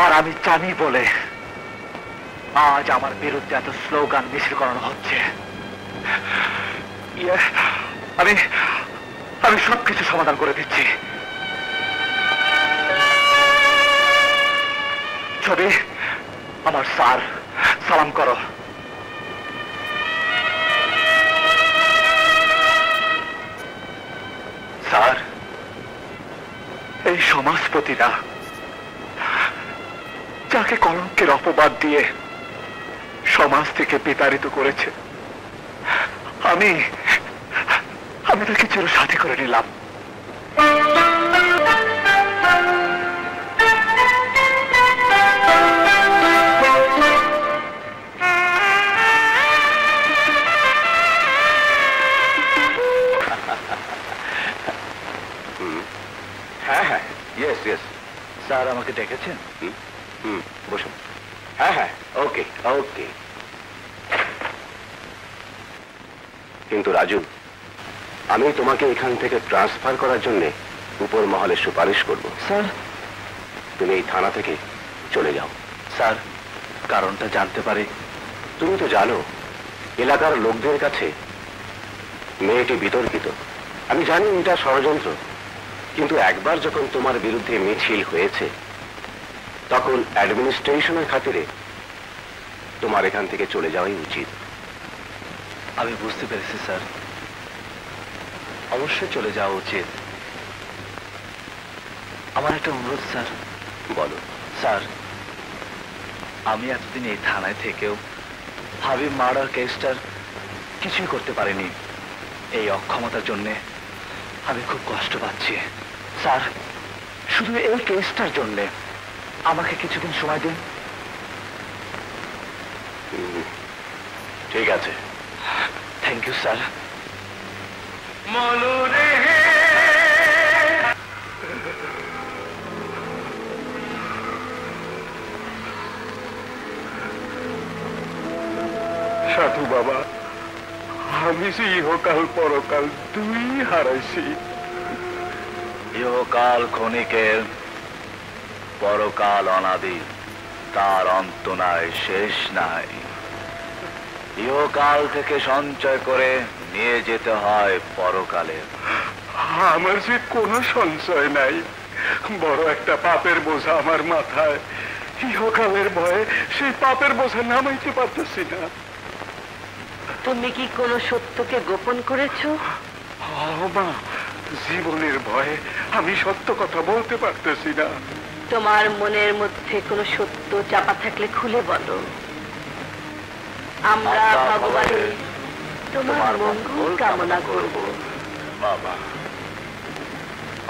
আর আমি জানি বলে আজ আমার বিরুদ্ধে এত স্লোগান মিছিল করানো হচ্ছে। আমি আমি সবকিছু সমাধান করে দিচ্ছি। ছবি, আমার স্যার, সালাম করো। স্যার, এই সমাজপতিরা যাকে কলঙ্কের অপবাদ দিয়ে সমাজ থেকে বিতাড়িত করেছে, আমি তাকে চিরসাথী করে নিলাম। হ্যাঁ হ্যাঁ, ইয়েস ইয়েস। স্যার আমাকে ডেকেছেন? বসুন। হ্যাঁ হ্যাঁ, ওকে ওকে। কিন্তু রাজু, আমি তোমাকে এখান থেকে ট্রান্সফার করার জন্য উপর মহলে সুপারিশ করব। স্যার, তুমি এই থানা থেকে চলে যাও। স্যার, কারণটা জানতে পারি? তুমি তো জানো এলাকার লোকদের কাছে মেয়েটি বিতর্কিত। আমি জানি এটা ষড়যন্ত্র, কিন্তু একবার যখন তোমার বিরুদ্ধে মিছিল হয়েছে, তখন অ্যাডমিনিস্ট্রেশনের খাতিরে তোমার এখান থেকে চলে যাওয়াই উচিত। আমি বুঝতে পেরেছি স্যার, অবশ্যই চলে যাওয়া উচিত। আমার একটা অনুরোধ স্যার। বলো। স্যার, আমি এতদিন এই থানায় থেকেও হাবিব মার্ডার কেসটার কিছুই করতে পারিনি। এই অক্ষমতার জন্যে আমি খুব কষ্ট পাচ্ছি। স্যার, শুধু এই কেসটার জন্যে আমাকে কিছুদিন সময় দিন। ঠিক আছে। Thank you sir. সাধু বাবা, আমি যে ইহকাল পরকাল দুই হারাইছি। ইহকাল ক্ষণিকের, পরকাল অনাদি, তার অন্ত নাই, শেষ নাই। ইহকাল থেকে সঞ্চয় করে নিয়ে যেতে হয় পরকালে। আমার যে কোনো সঞ্চয় নাই, বড় একটা পাপের বোঝা আমার মাথায়। ইহকালের ভয়ে সেই পাপের বোঝা নামাইতে পারতেছি না। তুমি কি কোনো সত্যকে গোপন করেছো? মা, জীবনের ভয়ে আমি সত্য কথা বলতে পারতেছি না। তোমার মনের মধ্যে কোনো সত্য চাপা থাকলে খুলে বলো। আমরা ভগবানের তোমার মঙ্গল কামনা করব। বাবা,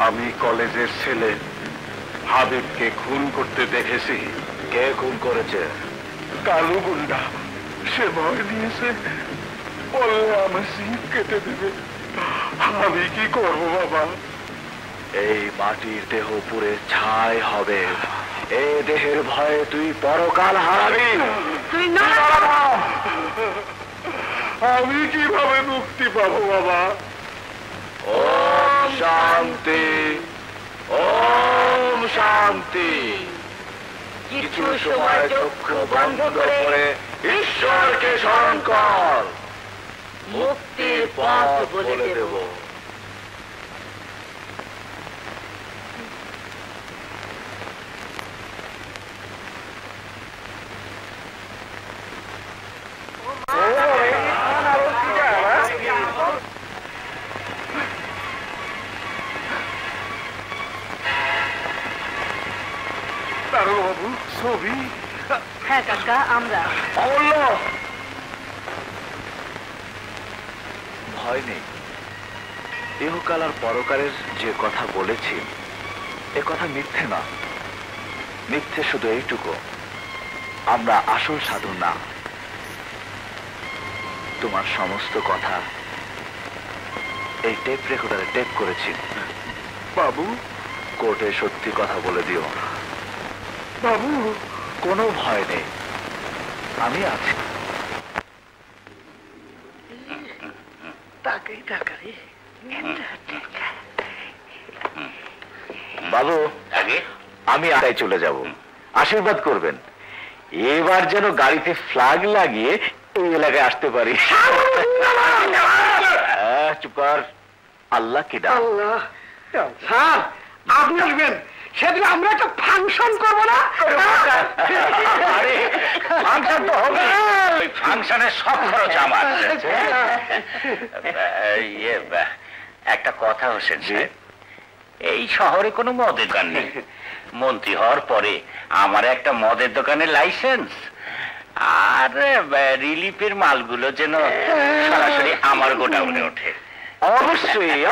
আমি কলেজের ছেলে হাবিবকে খুন করতে দেখেছি। কে খুন করেছে? কালু গুন্ডা। সে ভয় দিয়েছে, বললে আমার জিভ কেটে দেবে। আমি কি করব বাবা? এই মাটির দেহ পুরে ছাই হবে। এই দেহের ভয়ে তুই পরকাল হারাবি। তুই না, আমি কিভাবে মুক্তি পাবো বাবা? ওম শান্তি, ওম শান্তি। কিছু সময় চক্ষু বন্ধ করে ঈশ্বরকে স্মরণ কর, মুক্তির পথ বলে দেব। বাবু, ছবি? হ্যাঁ কাকা, আমরা। ভয় নেই। ইহকাল আর পরকালের যে কথা বলেছি, এ কথা মিথ্যে না। মিথ্যে শুধু এইটুকু, আমরা আসল সাধু না। তোমার সমস্ত কথা এই টেপ রেকর্ডারে টেপ করেছি। বাবু, কোর্টে সত্যি কথা বলে দিও। বাবু, কোনো ভয় নেই, আমি আছি। বাবু, আমি আগে চলে যাব, আশীর্বাদ করবেন। এবার যেন গাড়িতে ফ্ল্যাগ লাগিয়ে এই এলাকায় আসতে পারি। চুপ কর, আল্লাহ কি ডাক। স্যার, আপনি আসবেন, সেদিন আমরা একটা ফাংশন করবো না? ফাংশন তো হবে, ওই ফাংশনের সব খরচ আমার। একটা কথা হোসেন সাহেব, এই শহরে কোনো মদের দোকান নেই। মন্ত্রী হওয়ার পরে আমার একটা মদের দোকানের লাইসেন্স, আর রিলিফের মালগুলো যেন সরাসরি আমার গোডাউনে ওঠে। অবশ্যই।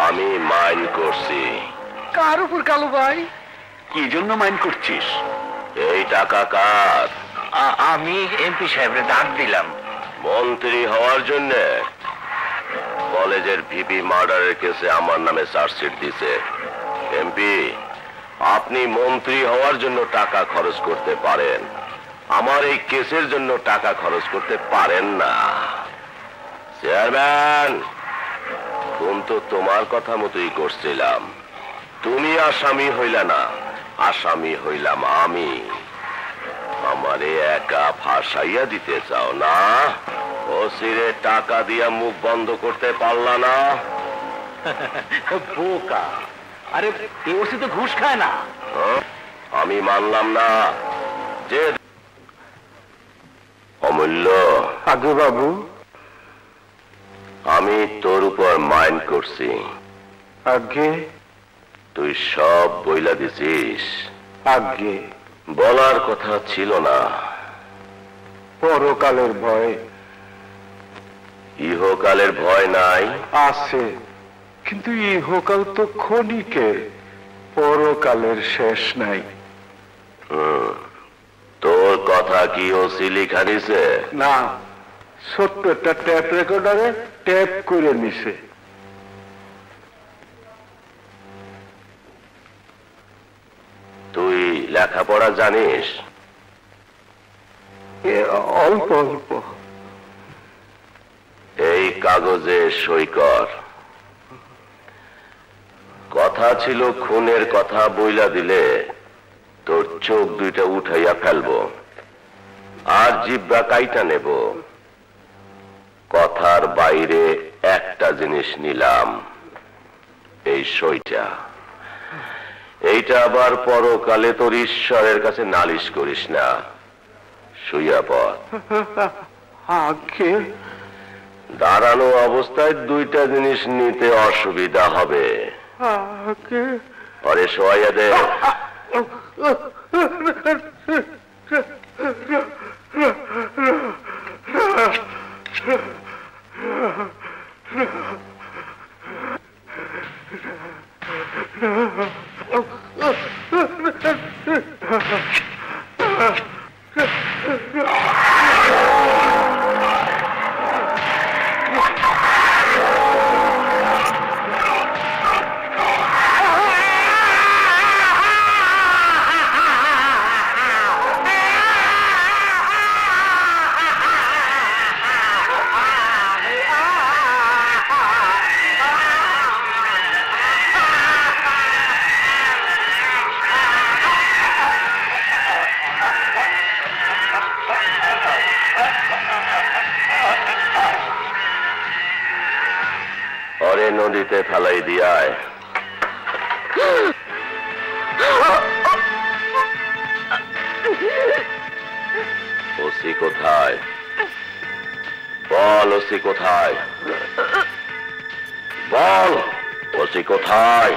আমি মাইন্ড করছি। কার উপর কালু ভাই? কি জন্য মাইন্ড করছিস? এই টাকা কার? আমি এমপি সাহেবের ডাক দিলাম। মন্ত্রী হওয়ার জন্য কলেজের ভিপি মার্ডারের কেসে আমার নামে চার্জশিট দিছে। এমপি, আপনি মন্ত্রী হওয়ার জন্য টাকা খরচ করতে পারেন, আমার এই কেসের জন্য টাকা খরচ করতে পারেন না। চেয়ারম্যান, ফোন তো তোমার কথা মতোই করছিলাম। তুমি আসামি হইলা না, আসামি হইলাম আমি। আমারে একা ফাঁসাইয়া দিতে চাও না? ওসিরে টাকা দিয়া মুখ বন্ধ করতে পারলা না? বোকা, আরে ওসি তো ঘুষ খায় না। আমি মানলাম না যে অমূল্য। আগে বাবু, আমি তোর উপর মাইন্ড করছি। আগে তুই সব বইলা দিছিস। আগে বলার কথা ছিল না। পরকালের ভয় ইহকালের ভয় নাই? আছে, কিন্তু ইহকাল তো ক্ষণিকের, পরকালের শেষ নাই। তোর কথা কি ওসি লিখা দিছে? না, ছোট্ট একটা ট্যাপ রেকর্ডারে ট্যাপ করে নিছে। তুই লেখাপড়া জানিস? অল্প অল্প। এই কাগজে সই কর। কথা ছিল খুনের কথা বইলা দিলে তোর চোখ দুইটা উঠাইয়া ফেলবো আর জিব্বা কাইটা নেব। কথার বাইরে একটা জিনিস নিলাম, এই সইটা। এইটা আবার পরকালে তোর ঈশ্বরের কাছে নালিশ করিস না। শুইয়া পড়। আগে দাঁড়ানো অবস্থায় দুইটা জিনিস নিতে অসুবিধা হবে। আগে পরে শোয়া দে। নদীতে ফেলাই দিয়ায়। ওসি কোথায়? বল ওসি কোথায়? বল ওসি কোথায়?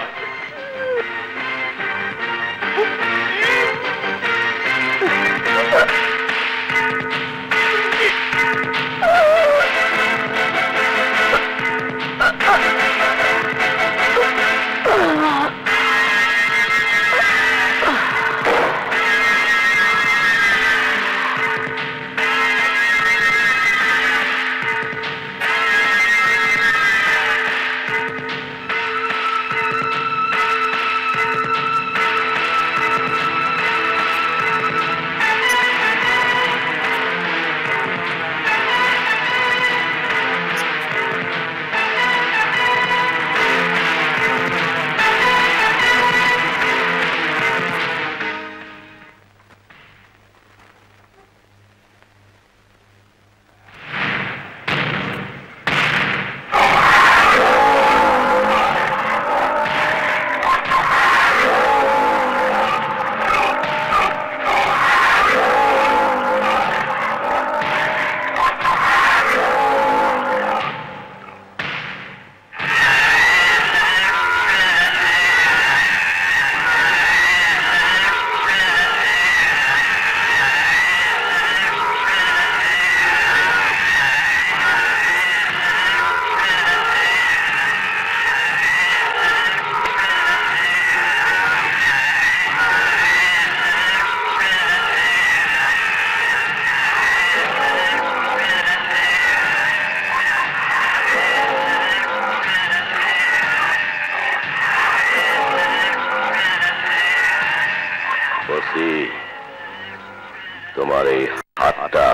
তোমার এই হাতটা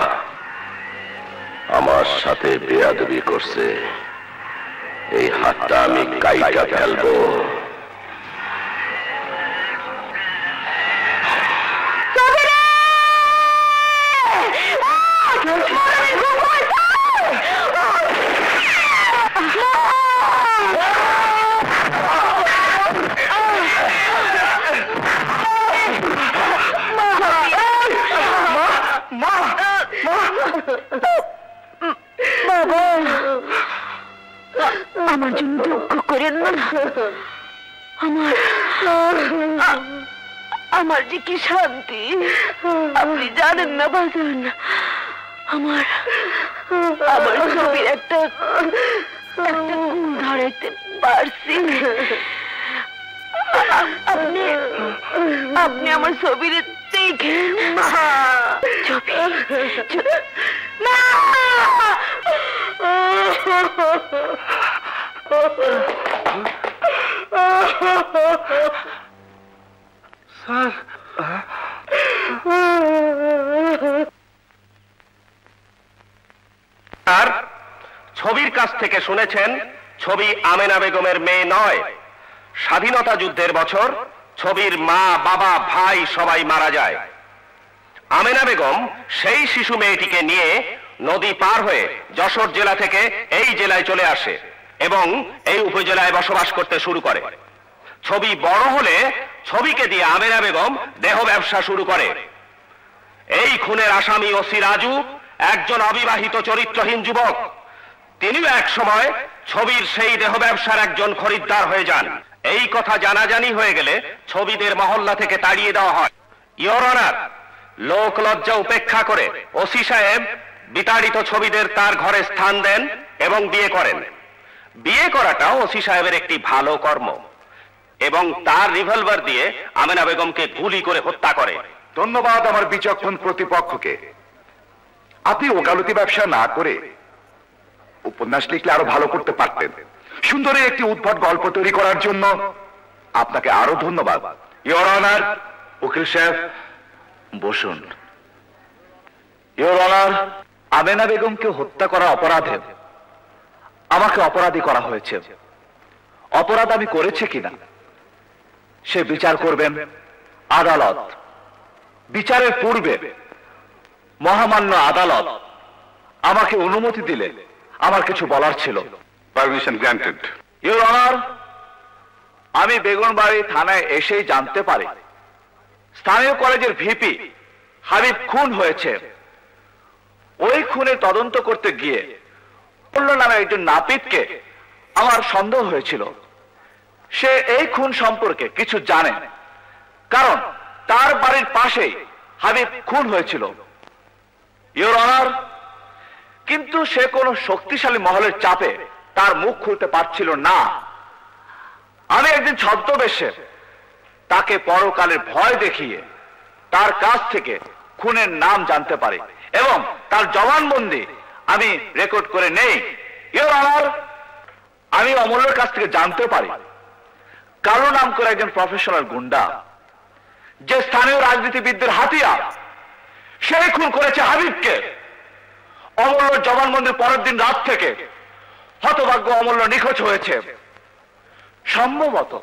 আমার সাথে বেয়াদবি করছে, এই হাতটা আমি কাইটা ফেলবো। আমার জন্য দুঃখ করেন না, আমার যে কি শান্তি আপনি জানেন না বাজান। আমার ছবির একটা ধরাইতে পারছি। আপনি আমার ছবির দেখেন ছবি না। আর ছবির কাছ থেকে শুনেছেন ছবি আমেনা বেগমের মেয়ে নয়। স্বাধীনতা যুদ্ধের বছর ছবির মা, বাবা, ভাই সবাই মারা যায়। আমেনা বেগম সেই শিশু মেয়েটিকে নিয়ে নদী পার হয়ে যশোর জেলা থেকে এই জেলায় চলে আসে এবং এই উপজেলায় বসবাস করতে শুরু করে। ছবি বড় হলে ছবিকে দিয়ে আমেনা বেগম দেহ ব্যবসা শুরু করে। এই খুনের আসামি ওসি রাজু একজন অবিবাহিত চরিত্রহীন যুবক, তিনিও এক সময় ছবির সেই দেহ ব্যবসার একজন খরিদ্দার হয়ে যান। এই কথা জানাজানি হয়ে গেলে ছবিদের মহল্লা থেকে তাড়িয়ে দেওয়া হয়। ইওর অনার, লোক লজ্জা উপেক্ষা করে ওসি সাহেব বিতাড়িত ছবিদের তার ঘরে স্থান দেন এবং বিয়ে করেন। বিয়ে করাটাও ওসি সাহেবের একটি ভালো কর্ম, এবং তার রিভলভার দিয়ে আমেনা বেগমকে গুলি করে হত্যা করে। ধন্যবাদ আমার বিচক্ষণ প্রতিপক্ষকে। আপনি ওকালতি ব্যবসা না করে উপন্যাস লিখলে আরো ভালো করতে পারতেন। সুন্দর একটি উদ্ভট গল্প তৈরি করার জন্য আপনাকে আরো ধন্যবাদ। ইওর অনার, উকিল সাহেব বসুন। ইওর অনার, আমেনা বেগমকে হত্যা করা অপরাধে আমাকে অপরাধী করা হয়েছে। অপরাধ আমি করেছি কিনা সে বিচার করবেন আদালত। বিচারের পূর্বে মহামান্য আদালত আমাকে অনুমতি দিলে আমার কিছু বলার ছিল। Permission granted. ইওর অনার, আমি বেগুনবাড়ি থানায় এসেই জানতে পারি স্থানীয় কলেজের ভিপি হাবিব খুন হয়েছে। ওই খুনের তদন্ত করতে গিয়ে নামে একজন নাপিতকে আমার সন্দেহ হয়েছিল সে এই খুন সম্পর্কে কিছু জানে, কারণ তার বাড়ির পাশেই হাবিব খুন হয়েছিল। ইওর অনার, কিন্তু সে কোনো শক্তিশালী মহলের চাপে তার মুখ খুলতে পারছিল না। আমি একদিন ছদ্মবেশে তাকে পরকালের ভয় দেখিয়ে তার কাছ থেকে খুনের নাম জানতে পারি এবং তার জবানবন্দি আমি রেকর্ড করে নেই। ইওর অনার, আমি অমূল্যের কাছ থেকে জানতে পারি কালো নাম করে একজন প্রফেশনাল গুন্ডা, যে স্থানীয় রাজনীতিবিদদের হাতিয়ার, সেই খুন করেছে হাবিবকে। অমূল্যর জবানবন্দির পরের দিন রাত থেকে হতভাগ্য অমূল্য নিখোঁজ হয়েছে। সম্ভবত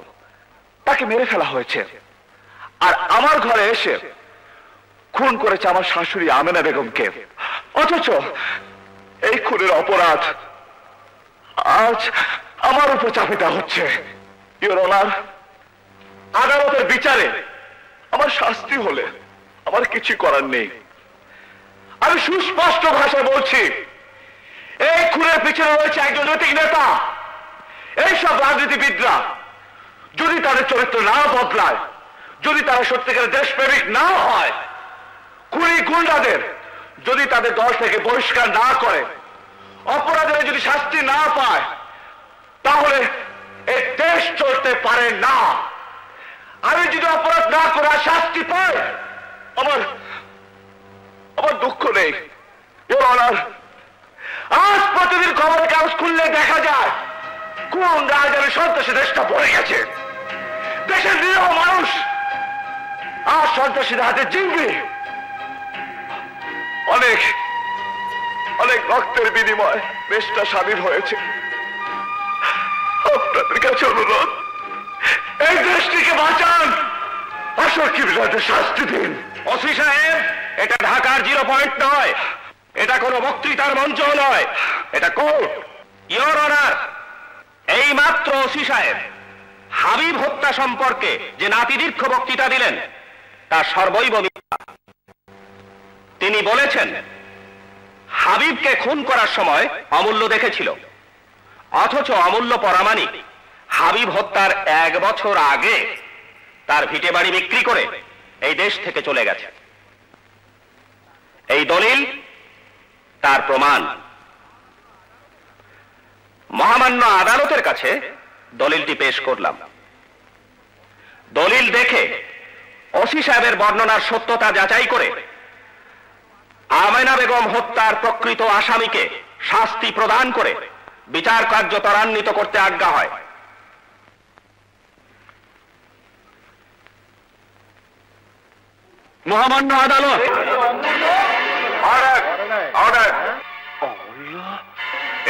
তাকে মেরে ফেলা হয়েছে, আর আমার ঘরে এসে খুন করেছে আমার শাশুড়ি আমেনা বেগমকে। অথচ এই খুনের অপরাধ আজ আমার উপর চাপে দেওয়া হচ্ছে। ইওর অনার, আদালতের বিচারে আমার শাস্তি হলে আমার কিছু করার নেই। আমি সুস্পষ্ট ভাষায় বলছি, এই খুনের পিছনে রয়েছে একজন নৈতিক নেতা। এইসব রাজনীতিবিদরা যদি তাদের চরিত্র না বদলায়, যদি তারা সত্যিকারের দেশপ্রেমিক না হয়, খুনি গুন্ডাদের যদি তাদের দল থেকে বহিষ্কার না করে, অপরাধীরা যদি শাস্তি না পায়, তাহলে এই দেশ চলতে পারে না। আমি যদি অপরাধ না করে শাস্তি পাই, আমার দুঃখ নেই। ইওর অনার, আজ প্রতিদিন খবরের কাগজ খুললে দেখা যায় কোন রাজধানী সন্ত্রাসী দেশটা পড়ে গেছে। দেশের নিরীহ মানুষ আর সন্ত্রাসীদের হাতে জিম্মি। অনেক অনেক রক্তের বিনিময়ে দেশটা স্বাধীন হয়েছে। আপনাদের কাছে অনুরোধ, এই দেশটিকে বাঁচান, আসল ক্রিমিনালদের শাস্তি দিন। ওসি সাহেব, এটা ঢাকার 0 পয়েন্ট নয়, এটা কোনো বক্তৃতার মঞ্চ নয়, এটা কোর্ট। ইওর অনার, এই মাত্র ওসি সাহেব হাবিব হত্যা সম্পর্কে যে নাতিদীর্ঘ বক্তৃতা দিলেন তা সর্বৈব মিথ্যা। তিনি বলেছেন হাবিবকে খুন করার সময় অমূল্য দেখেছিল, অথচ অমূল্য পরামানিক হাবিব হত্যার 1 বছর আগে তার ভিটে বাড়ি বিক্রি করে এই দেশ থেকে চলে গেছে। এই দলিল তার প্রমাণ। মহামান্য আদালতের কাছে দলিলটি পেশ করলাম। দলিল দেখে ওসি সাহেবের বর্ণনার সত্যতা যাচাই করে আমেনা বেগম হত্যার প্রকৃত আসামিকে শাস্তি প্রদান করে বিচার কার্য ত্বরান্বিত করতে আজ্ঞা হয়। মহামান্য আদালত,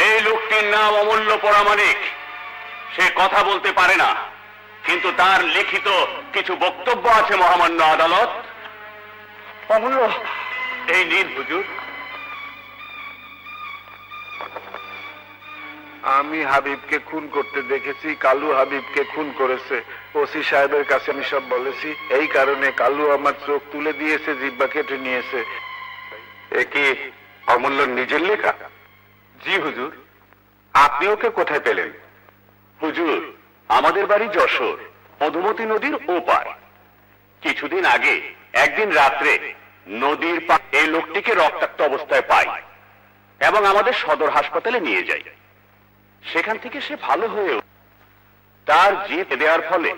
এই লোকটির নাম অমূল্য পরামানিক। সে কথা বলতে পারে না, কিন্তু তার লিখিত কিছু বক্তব্য আছে মহামান্য আদালত। অমূল্য, এই নিন হুজুর। আমি হাবিবকে খুন করতে দেখেছি, কালু হাবিবকে খুন করেছে। ওসি সাহেবের কাছে আমি সব বলেছি, এই কারণে কালু আমার চোখ তুলে দিয়েছে, জিব্বা কেটে নিয়েছে। এ কি অমূল্য নিজের লেখা? জি হুজুর। আপনি ওকে কোথায় পেলেন? হুজুর, আমাদের বাড়ি যশোর, মধুমতি নদীর ওপার। কিছুদিন আগে একদিন রাত্রে নদীর এই লোকটিকে রক্তাক্ত অবস্থায় পাই এবং আমাদের সদর হাসপাতালে নিয়ে যাই। সেখান থেকে সে ভালো হয়েও তার জিত দেওয়ার ফলে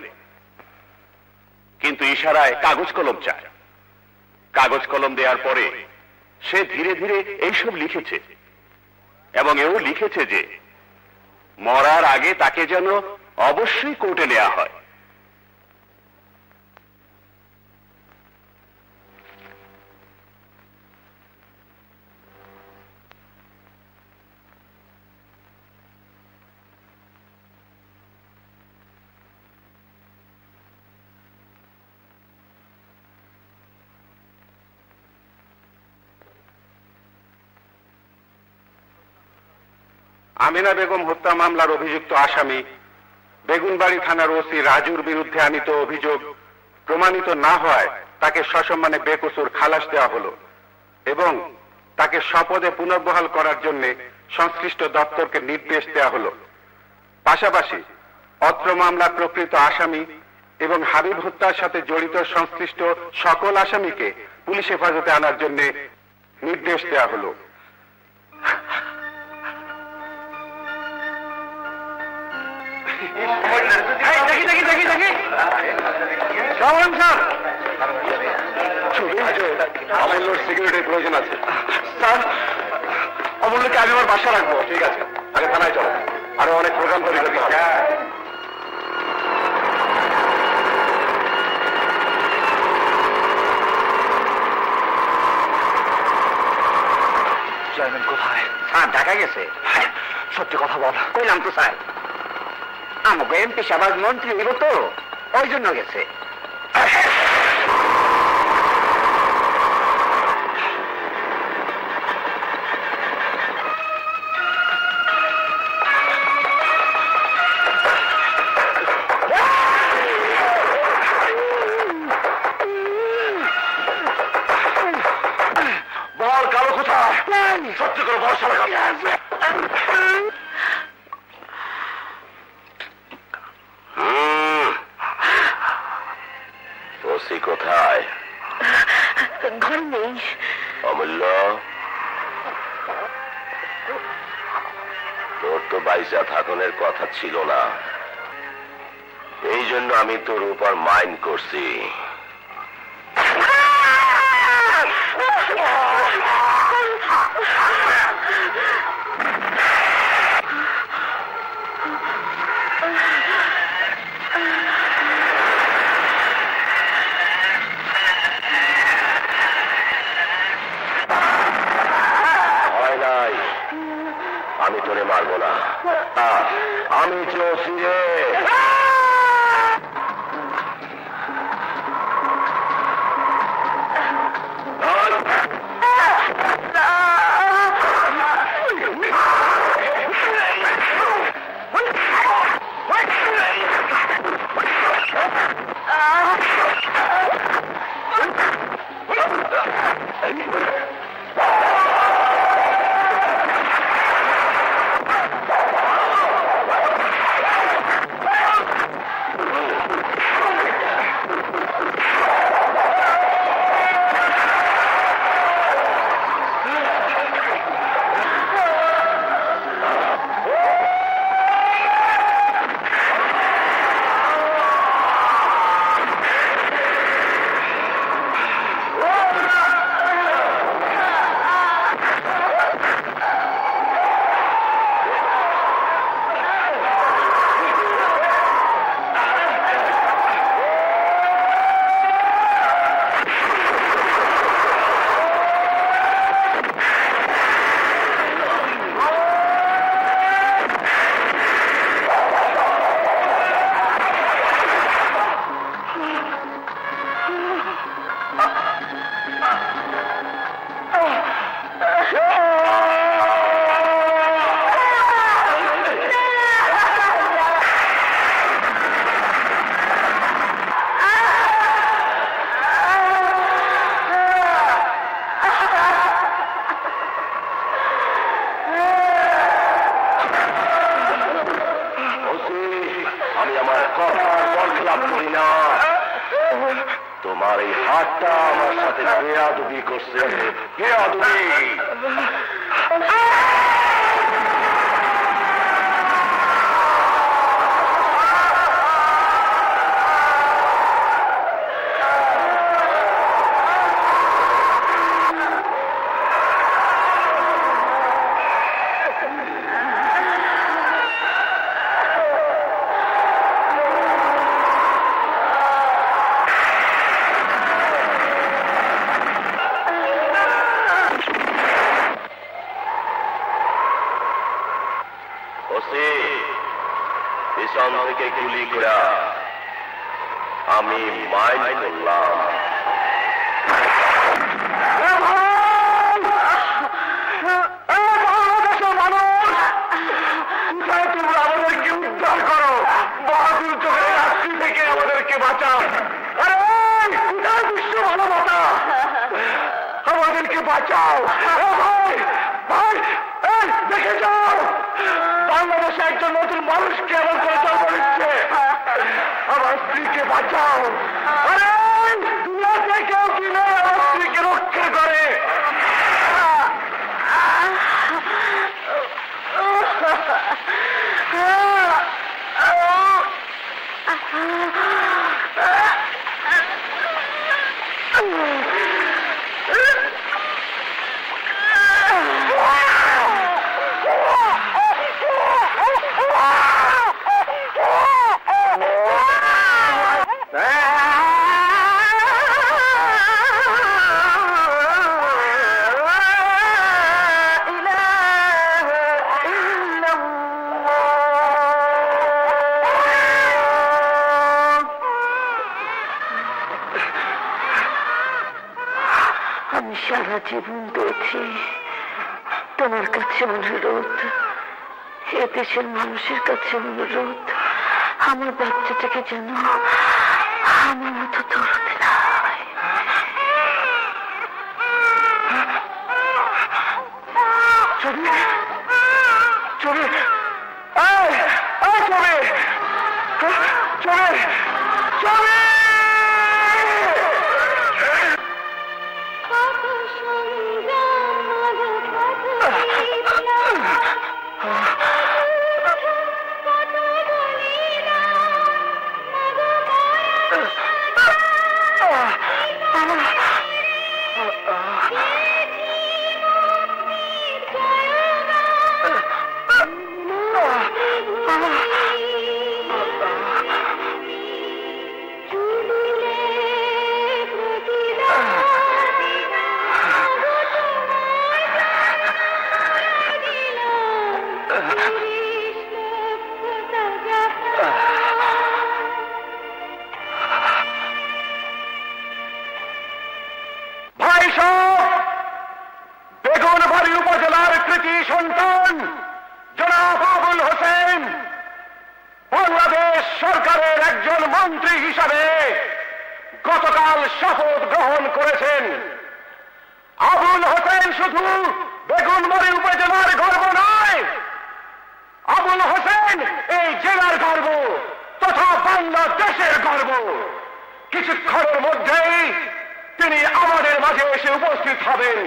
কিন্তু ইশারায় কাগজ কলম চায়। কাগজ কলম দেওয়ার পরে সে ধীরে ধীরে এইসব লিখেছে এবং এও লিখেছে যে মরার আগে তাকে যেন অবশ্যই কোর্টে নেওয়া হয়। আমিনা বেগম হত্যা মামলার অভিযুক্ত আসামি বেগুনবাড়ি থানার ওসি রাজুর বিরুদ্ধে আনিত অভিযোগ প্রমাণিত না হওয়ায় তাকে সসম্মানে বেকসুর খালাস দেওয়া হলো এবং তাকে স্বপদে পুনর্বহাল করার জন্য সংশ্লিষ্ট দপ্তরকে নির্দেশ দেওয়া হলো। পাশাপাশি অত্র মামলার প্রকৃত আসামি এবং হাবিব হত্যার সাথে জড়িত সংশ্লিষ্ট সকল আসামিকে পুলিশ হেফাজতে আনার জন্য নির্দেশ দেওয়া হলো। অমূল্যর সিকিউরিটির প্রয়োজন আছে স্যার। অমূল্যকে আমি আমার বাসা রাখবো। ঠিক আছে, আগে থানায় চলো, আরো অনেক প্রোগ্রাম তৈরি করতে হবে। চেয়ারম্যান কোথায়? স্যার ঢাকা গেছে। সত্যি কথা বল। কইলাম তো স্যার, আমাকে এমপি সাহেব মন্ত্রী হইব তো, ওই জন্য গেছে। বল কালো কোথায়? সত্যি করে বল সারা। ওসি কোথায়? ঘর নেই। অমূল্য, তোর তো বাইসা থাকনের কথা ছিল না, এই জন্য আমি তোর উপর মাইন্ড করছি। আমি তোরে মারবো না, আমি চলছি রে। হাতটা আমার সাথে বেয়াদবি করছে, বেয়াদবি। পিছন থেকে গুলি করা আমি মাইন্ড করলাম। তোমরা আমাদেরকে উদ্ধার করো, বাহাদুর চোখের রাত্রি থেকে আমাদেরকে বাঁচাও। আরে বিশ্ব মানবতা, আমাদেরকে বাঁচাও। ভাই দেখে যাও, বাংলাদেশে একজন নতুন মানুষকে এমন করে জন্ম দিচ্ছে। আমার স্ত্রীকে বাঁচাও। আরে দুনিয়াতে কেউ কি নয় আমার স্ত্রীকে রক্ষা করে। আমি সারা জীবন পেয়েছি তোমার কাছে অনুরোধ, এ দেশের মানুষের কাছে অনুরোধ, আমার বাচ্চাটাকে যেন আমার মতো দৌড়তে না হয়। চলে চলে চলে চলে চলে। বেগুনবাড়ী উপজেলার কৃতি সন্তান জনাব আবুল হোসেন বাংলাদেশ সরকারের একজন মন্ত্রী হিসাবে গতকাল শপথ গ্রহণ করেছেন। আবুল হোসেন শুধু বেগুনবাড়ী উপজেলার গর্ব নয়, আবুল হোসেন এই জেলার গর্ব তথা বাংলাদেশের গর্ব। কিছুক্ষণের মধ্যেই তিনি আমাদের মাঝে এসে উপস্থিত হবেন।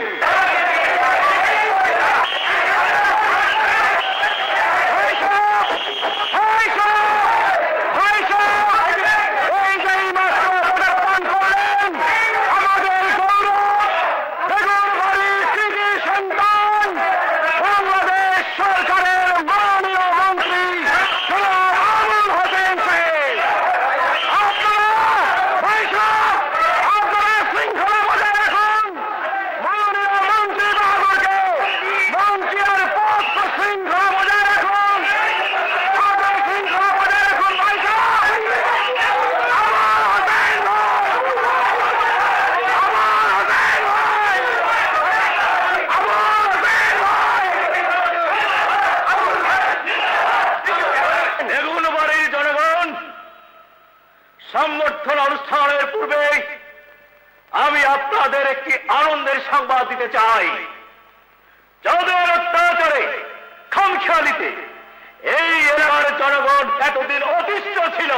সম্বর্ধনা অনুষ্ঠানের পূর্বে আমি আপনাদের একটি আনন্দের সংবাদ দিতে চাই। যাদের অত্যাচারে খামখেয়ালিতে এই এলাকার জনগণ এতদিন অতিষ্ঠ ছিল,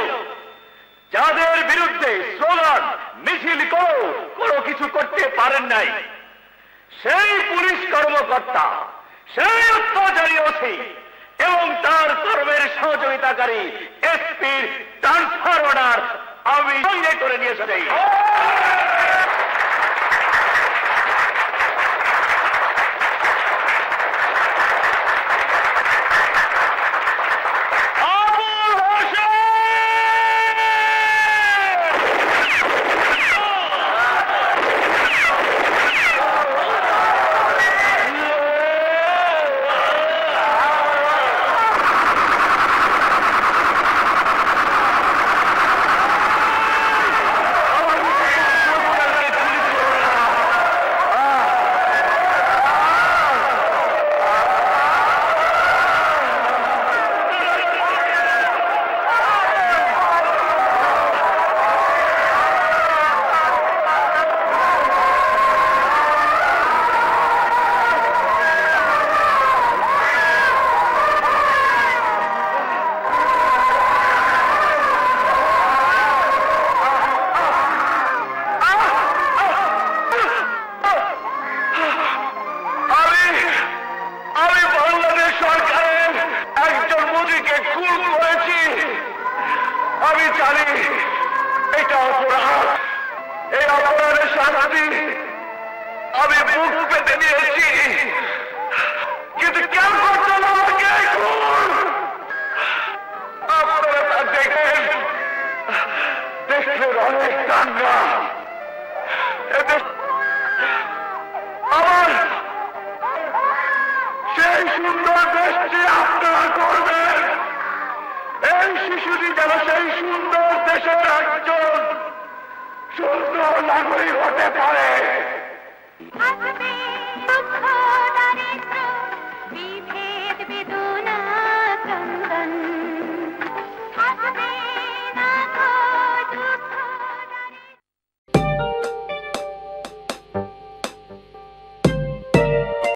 যাদের বিরুদ্ধে স্লোগান মিছিল কোনো কিছু করতে পারেন নাই, সেই পুলিশ কর্মকর্তা, সেই অত্যাচারী ওসি এবং তার কর্মের সহযোগিতাকারী এসপির ট্রান্সফার অর্ডার আমি সঙ্গে করে নিয়ে এসে যাই। সুন্দর নাগরিক হতে পারে।